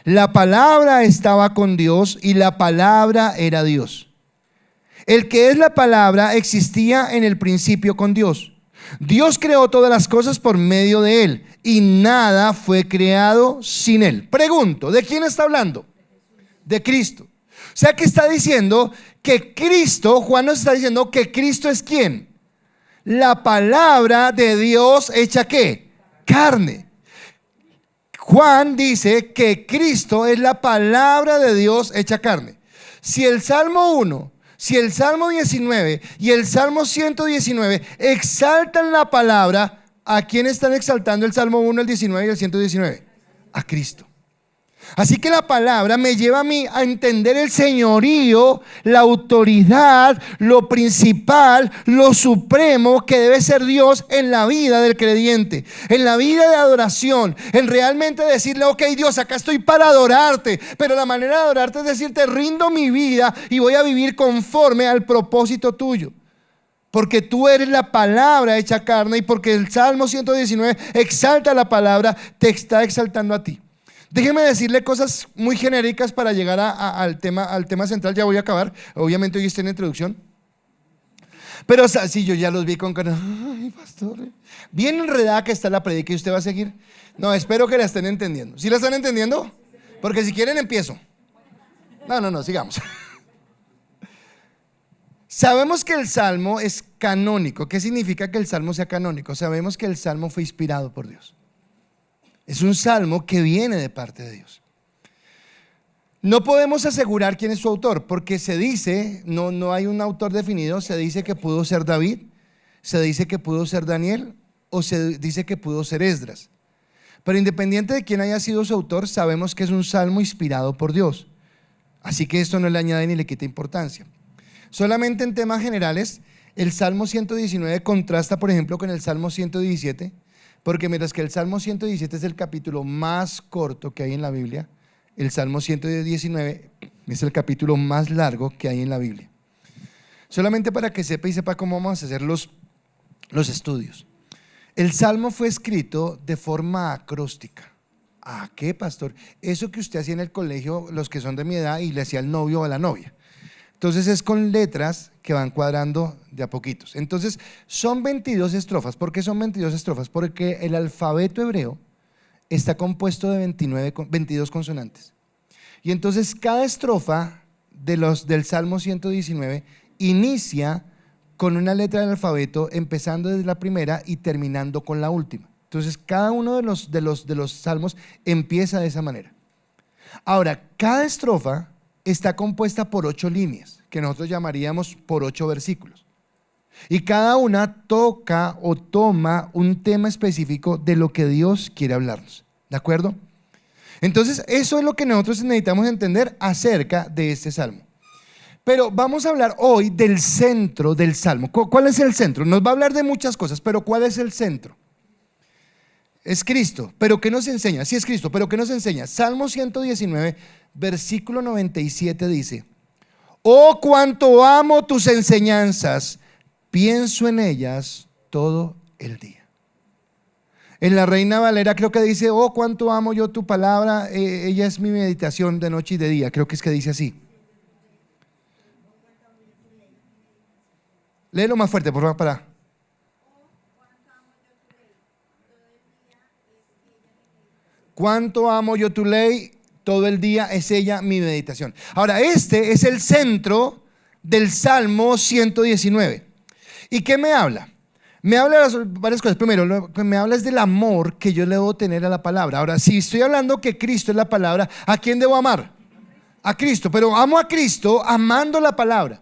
la palabra estaba con Dios y la palabra era Dios. El que es la palabra existía en el principio con Dios. Dios creó todas las cosas por medio de Él y nada fue creado sin Él. Pregunto, ¿de quién está hablando? De Cristo. O sea que está diciendo que Cristo, Juan nos está diciendo que Cristo es ¿quién? La palabra de Dios hecha ¿qué? Carne. Juan dice que Cristo es la palabra de Dios hecha carne. Si el Salmo 1, si el Salmo 19 y el Salmo 119 exaltan la palabra, ¿a quién están exaltando el Salmo 1, el 19 y el 119? A Cristo. Así que la palabra me lleva a mí a entender el señorío, la autoridad, lo principal, lo supremo que debe ser Dios en la vida del creyente, en la vida de adoración, en realmente decirle, ok Dios, acá estoy para adorarte, pero la manera de adorarte es decirte, rindo mi vida y voy a vivir conforme al propósito tuyo. Porque tú eres la palabra hecha carne y porque el Salmo 119 exalta la palabra, te está exaltando a ti. Déjeme decirle cosas muy genéricas para llegar al tema central. Ya voy a acabar. Obviamente hoy está en la introducción. Pero si yo ya los vi con cara, ay pastor, bien enredada que está la predica y usted va a seguir. No, espero que la estén entendiendo. ¿Sí la están entendiendo? Porque si quieren empiezo. No, sigamos. Sabemos que el Salmo es canónico. ¿Qué significa que el Salmo sea canónico? Sabemos que el Salmo fue inspirado por Dios. Es un salmo que viene de parte de Dios. No podemos asegurar quién es su autor, porque se dice, no hay un autor definido, se dice que pudo ser David, se dice que pudo ser Daniel, o se dice que pudo ser Esdras. Pero independiente de quién haya sido su autor, sabemos que es un salmo inspirado por Dios. Así que esto no le añade ni le quita importancia. Solamente en temas generales, el Salmo 119 contrasta, por ejemplo, con el Salmo 117, porque mientras que el Salmo 117 es el capítulo más corto que hay en la Biblia, el Salmo 119 es el capítulo más largo que hay en la Biblia. Solamente para que sepa y sepa cómo vamos a hacer los estudios. El Salmo fue escrito de forma acróstica. ¿Ah, qué, pastor? Eso que usted hacía en el colegio, los que son de mi edad, y le hacía al novio o a la novia. Entonces es con letras que van cuadrando de a poquitos. Entonces son 22 estrofas. ¿Por qué son 22 estrofas? Porque el alfabeto hebreo está compuesto de 22 consonantes. Y entonces cada estrofa del Salmo 119 inicia con una letra del alfabeto, empezando desde la primera y terminando con la última. Entonces cada uno de los salmos empieza de esa manera. Ahora, cada estrofa está compuesta por 8 líneas, que nosotros llamaríamos por 8 versículos. Y cada una toca o toma un tema específico de lo que Dios quiere hablarnos. ¿De acuerdo? Entonces, eso es lo que nosotros necesitamos entender acerca de este salmo. Pero vamos a hablar hoy del centro del salmo. ¿Cuál es el centro? Nos va a hablar de muchas cosas, pero ¿cuál es el centro? Es Cristo, pero ¿qué nos enseña? Sí es Cristo, pero ¿qué nos enseña? Salmo 119, versículo 97 dice: oh, cuánto amo tus enseñanzas, pienso en ellas todo el día. En la Reina Valera creo que dice: oh, cuánto amo yo tu palabra, ella es mi meditación de noche y de día. Creo que es que dice así. Léelo más fuerte, por favor, para. Cuánto amo yo tu ley, todo el día es ella mi meditación. Ahora, este es el centro del Salmo 119. ¿Y qué me habla? Me habla de varias cosas. Primero, lo que me habla es del amor que yo le debo tener a la palabra. Ahora, si estoy hablando que Cristo es la palabra, ¿a quién debo amar? A Cristo. Pero amo a Cristo amando la palabra.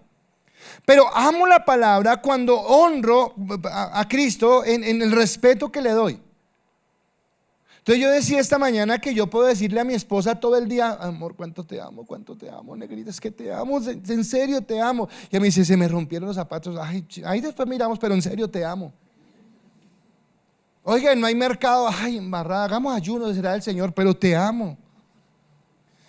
Pero amo la palabra cuando honro a Cristo en el respeto que le doy. Entonces yo decía esta mañana que yo puedo decirle a mi esposa todo el día: amor, cuánto te amo, negrita, es que te amo, en serio te amo. Y a mí dice: se me rompieron los zapatos, ay, después miramos, pero en serio te amo. Oiga, no hay mercado, ay, embarrada, hagamos ayuno, será el Señor, pero te amo.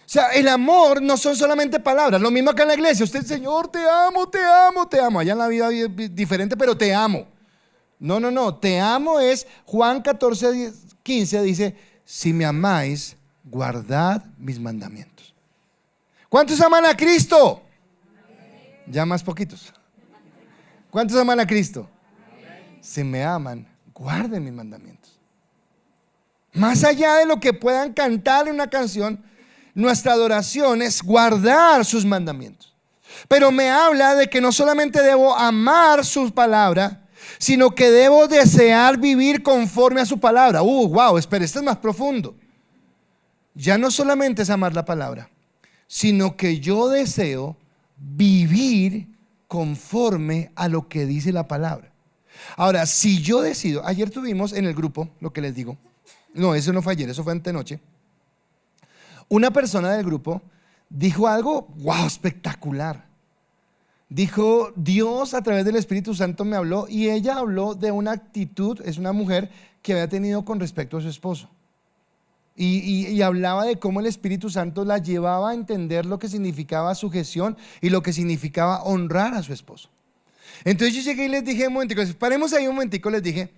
O sea, el amor no son solamente palabras. Lo mismo acá en la iglesia: usted, Señor, te amo, te amo, te amo. Allá en la vida es diferente, pero te amo. No, te amo es Juan 14:15 dice: si me amáis, guardad mis mandamientos. ¿Cuántos aman a Cristo? Ya más poquitos. ¿Cuántos aman a Cristo? Si me aman, guarden mis mandamientos. Más allá de lo que puedan cantar en una canción, nuestra adoración es guardar sus mandamientos. Pero me habla de que no solamente debo amar su palabra, sino que debo desear vivir conforme a su palabra. Wow, espera, esto es más profundo. Ya no solamente es amar la palabra, sino que yo deseo vivir conforme a lo que dice la palabra. Ahora, si yo decido, ayer tuvimos en el grupo, lo que les digo, no, eso no fue ayer, eso fue antenoche. Una persona del grupo dijo algo, wow, espectacular. Dijo, Dios a través del Espíritu Santo me habló, y ella habló de una actitud, es una mujer que había tenido con respecto a su esposo. Y hablaba de cómo el Espíritu Santo la llevaba a entender lo que significaba sujeción y lo que significaba honrar a su esposo. Entonces yo llegué y les dije, un momentico, paremos ahí un momentico, les dije,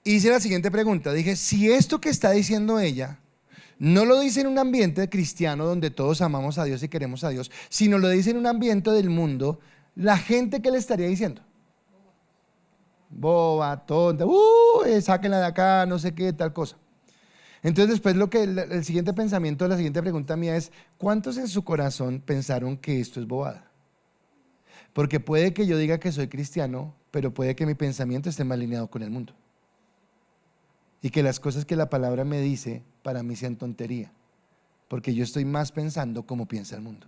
hice la siguiente pregunta, dije, si esto que está diciendo ella no lo dice en un ambiente cristiano donde todos amamos a Dios y queremos a Dios, sino lo dice en un ambiente del mundo, la gente, ¿qué le estaría diciendo? Boba, tonta, sáquenla de acá, no sé qué, tal cosa. Entonces después el siguiente pensamiento, la siguiente pregunta mía es, ¿cuántos en su corazón pensaron que esto es bobada? Porque puede que yo diga que soy cristiano, pero puede que mi pensamiento esté más alineado con el mundo. Y que las cosas que la palabra me dice para mí sean tontería, porque yo estoy más pensando como piensa el mundo.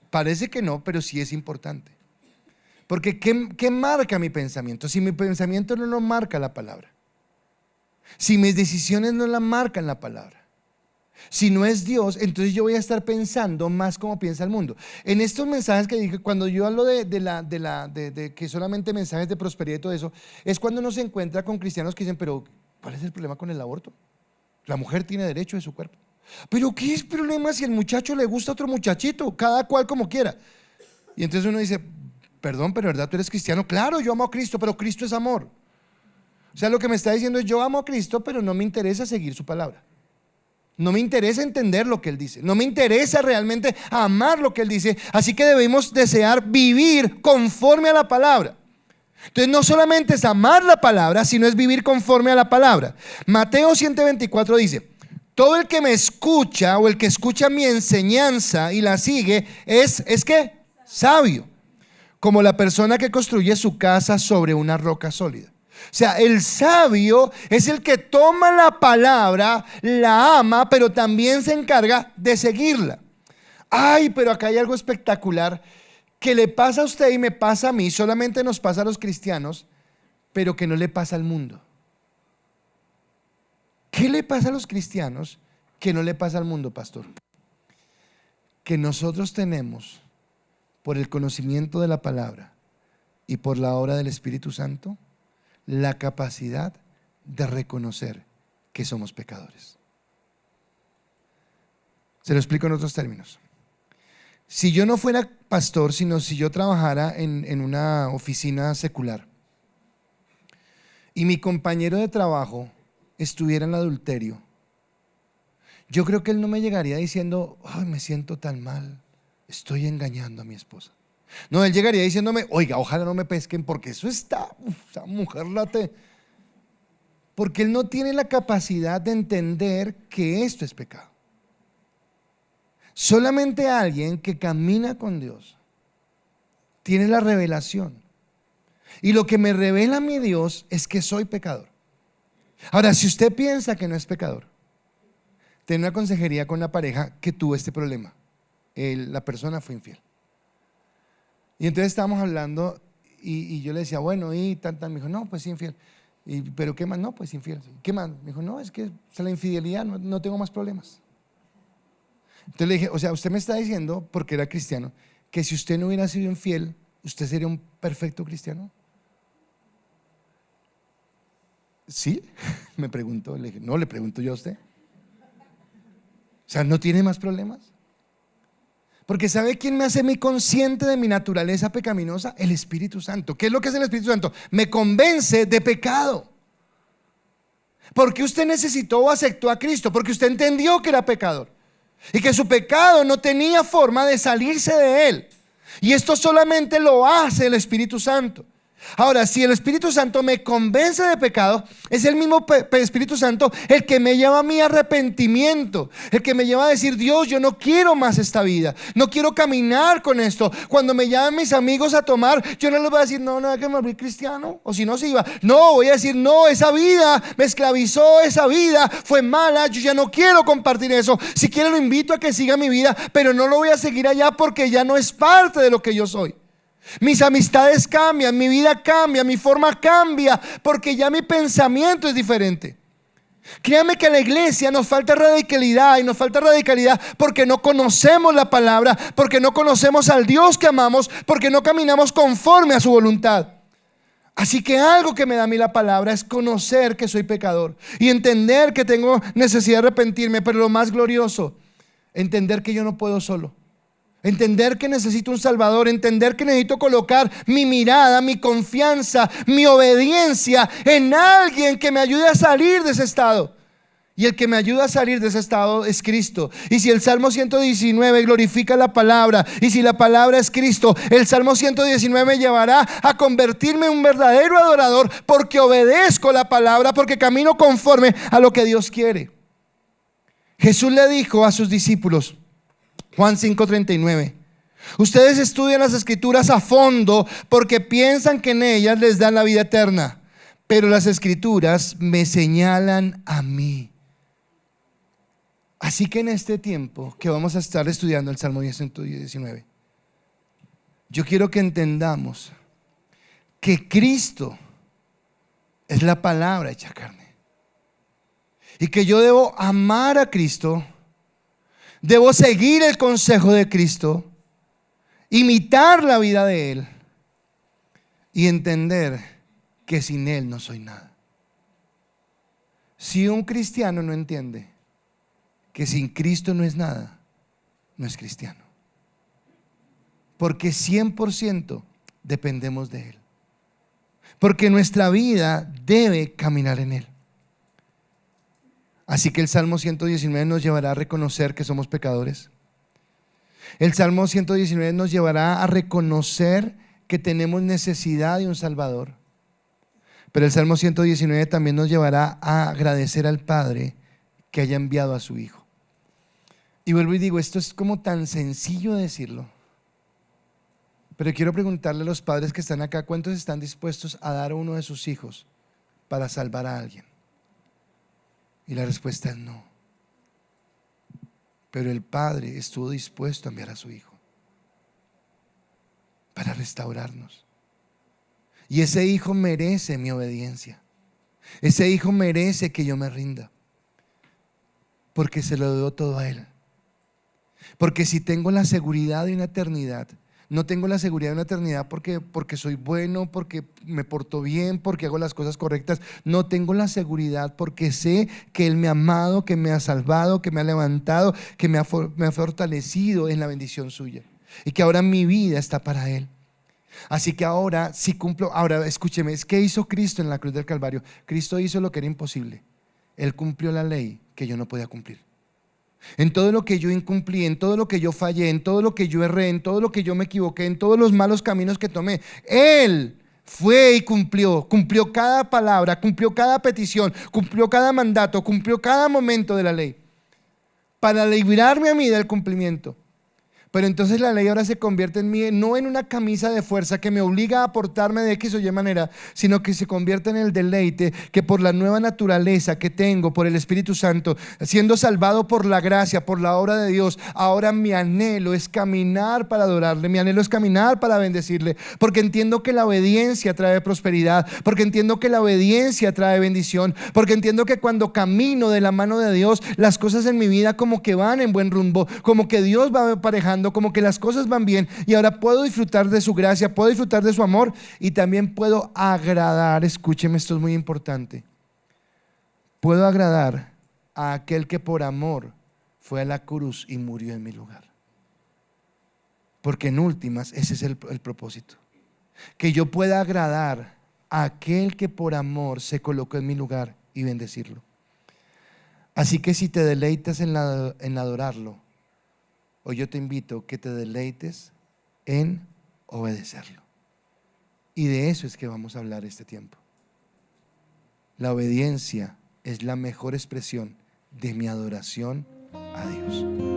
Parece que no, pero sí es importante. Porque ¿qué marca mi pensamiento? Si mi pensamiento no lo marca la palabra, si mis decisiones no la marcan la palabra, si no es Dios, entonces yo voy a estar pensando más como piensa el mundo. En estos mensajes que dije, cuando yo hablo de que solamente mensajes de prosperidad y todo eso, es cuando uno se encuentra con cristianos que dicen, pero ¿cuál es el problema con el aborto? La mujer tiene derecho de su cuerpo. Pero ¿qué es problema si el muchacho le gusta a otro muchachito? Cada cual como quiera. Y entonces uno dice, perdón, pero ¿verdad tú eres cristiano? Claro, yo amo a Cristo, pero Cristo es amor. O sea, lo que me está diciendo es, yo amo a Cristo, pero no me interesa seguir su palabra. No me interesa entender lo que Él dice. No me interesa realmente amar lo que Él dice. Así que debemos desear vivir conforme a la palabra. Entonces no solamente es amar la palabra, sino es vivir conforme a la palabra. Mateo 7:24 dice, todo el que me escucha o el que escucha mi enseñanza y la sigue ¿es qué? Sabio, como la persona que construye su casa sobre una roca sólida. O sea, el sabio es el que toma la palabra, la ama, pero también se encarga de seguirla. Ay, pero acá hay algo espectacular que le pasa a usted y me pasa a mí, solamente nos pasa a los cristianos, pero que no le pasa al mundo. ¿Qué le pasa a los cristianos que no le pasa al mundo, pastor? Que nosotros tenemos, por el conocimiento de la palabra y por la obra del Espíritu Santo, la capacidad de reconocer que somos pecadores. Se lo explico en otros términos. Si yo no fuera pastor, sino si yo trabajara en una oficina secular y mi compañero de trabajo estuviera en adulterio, yo creo que él no me llegaría diciendo, ay, me siento tan mal, estoy engañando a mi esposa. No, él llegaría diciéndome, oiga, ojalá no me pesquen porque eso está, esa mujer late. Porque él no tiene la capacidad de entender que esto es pecado. Solamente alguien que camina con Dios tiene la revelación. Y lo que me revela mi Dios es que soy pecador. Ahora, si usted piensa que no es pecador, tiene una consejería con la pareja que tuvo este problema. La persona fue infiel. Y entonces estábamos hablando y yo le decía, bueno, y tal, me dijo, no, pues infiel. ¿Pero qué más? No, pues infiel. ¿Qué más? Me dijo, no, es que la infidelidad, no tengo más problemas. Entonces le dije, o sea, usted me está diciendo, porque era cristiano, que si usted no hubiera sido infiel, ¿usted sería un perfecto cristiano? ¿Sí? Me preguntó, le dije, no, le pregunto yo a usted. O sea, ¿no tiene más problemas? Porque ¿sabe quién me hace a mí consciente de mi naturaleza pecaminosa? El Espíritu Santo. ¿Qué es lo que hace el Espíritu Santo? Me convence de pecado. ¿Por qué usted necesitó o aceptó a Cristo? Porque usted entendió que era pecador. y que su pecado no tenía forma de salirse de él. Y esto solamente lo hace el Espíritu Santo. Ahora, si el Espíritu Santo me convence de pecado, es el mismo Espíritu Santo el que me lleva a mi arrepentimiento, el que me lleva a decir: Dios, yo no quiero más esta vida, no quiero caminar con esto. Cuando me llamen mis amigos a tomar, yo no les voy a decir: no, hay que me volví cristiano, o si no se iba. No, voy a decir: no, esa vida me esclavizó, esa vida fue mala, yo ya no quiero compartir eso. Si quiere lo invito a que siga mi vida, pero no lo voy a seguir allá porque ya no es parte de lo que yo soy. Mis amistades cambian, mi vida cambia, mi forma cambia, porque ya mi pensamiento es diferente. Créame que a la iglesia nos falta radicalidad, y nos falta radicalidad porque no conocemos la palabra, porque no conocemos al Dios que amamos, porque no caminamos conforme a su voluntad. Así que algo que me da a mí la palabra es conocer que soy pecador y entender que tengo necesidad de arrepentirme, pero lo más glorioso, entender que yo no puedo solo. Entender que necesito un Salvador, entender que necesito colocar mi mirada, mi confianza, mi obediencia en alguien que me ayude a salir de ese estado. Y el que me ayuda a salir de ese estado es Cristo. Y si el Salmo 119 glorifica la palabra, y si la palabra es Cristo, el Salmo 119 me llevará a convertirme en un verdadero adorador, porque obedezco la palabra, porque camino conforme a lo que Dios quiere. Jesús le dijo a sus discípulos, Juan 5:39: ustedes estudian las escrituras a fondo porque piensan que en ellas les dan la vida eterna, pero las escrituras me señalan a mí. Así que en este tiempo que vamos a estar estudiando el Salmo 119, yo quiero que entendamos que Cristo es la palabra hecha carne, y que yo debo amar a Cristo. Debo seguir el consejo de Cristo, imitar la vida de Él y entender que sin Él no soy nada. Si un cristiano no entiende que sin Cristo no es nada, no es cristiano. Porque 100% dependemos de Él. Porque nuestra vida debe caminar en Él. Así que el Salmo 119 nos llevará a reconocer que somos pecadores. El Salmo 119 nos llevará a reconocer que tenemos necesidad de un Salvador. Pero el Salmo 119 también nos llevará a agradecer al Padre que haya enviado a su Hijo. Y vuelvo y digo, esto es como tan sencillo decirlo, pero quiero preguntarle a los padres que están acá: ¿cuántos están dispuestos a dar a uno de sus hijos para salvar a alguien? Y la respuesta es no. Pero el Padre estuvo dispuesto a enviar a su Hijo para restaurarnos. Y ese Hijo merece mi obediencia. Ese Hijo merece que yo me rinda, porque se lo doy todo a Él. Porque si tengo la seguridad de una eternidad, no tengo la seguridad de una eternidad porque soy bueno, porque me porto bien, porque hago las cosas correctas. No tengo la seguridad porque sé que Él me ha amado, que me ha salvado, que me ha levantado, que me ha fortalecido en la bendición suya, y que ahora mi vida está para Él. Así que ahora si cumplo, ahora escúcheme, ¿qué hizo Cristo en la cruz del Calvario? Cristo hizo lo que era imposible. Él cumplió la ley que yo no podía cumplir. En todo lo que yo incumplí, en todo lo que yo fallé, en todo lo que yo erré, en todo lo que yo me equivoqué, en todos los malos caminos que tomé, Él fue y cumplió cada palabra, cumplió cada petición, cumplió cada mandato, cumplió cada momento de la ley, para librarme a mí del cumplimiento. Pero entonces la ley ahora se convierte en mí, no en una camisa de fuerza que me obliga a portarme de X o Y manera, sino que se convierte en el deleite que por la nueva naturaleza que tengo, por el Espíritu Santo, siendo salvado por la gracia, por la obra de Dios, ahora mi anhelo es caminar para adorarle, mi anhelo es caminar para bendecirle, porque entiendo que la obediencia trae prosperidad, porque entiendo que la obediencia trae bendición, porque entiendo que cuando camino de la mano de Dios, las cosas en mi vida como que van en buen rumbo, como que Dios va aparejando, como que las cosas van bien, y ahora puedo disfrutar de su gracia, puedo disfrutar de su amor, y también puedo agradar. Escúcheme, esto es muy importante. Puedo agradar a aquel que por amor fue a la cruz y murió en mi lugar, porque en últimas ese es el propósito, que yo pueda agradar a aquel que por amor se colocó en mi lugar y bendecirlo. Así que si te deleitas en adorarlo, Hoy yo te invito que te deleites en obedecerlo. Y de eso es que vamos a hablar este tiempo. La obediencia es la mejor expresión de mi adoración a Dios.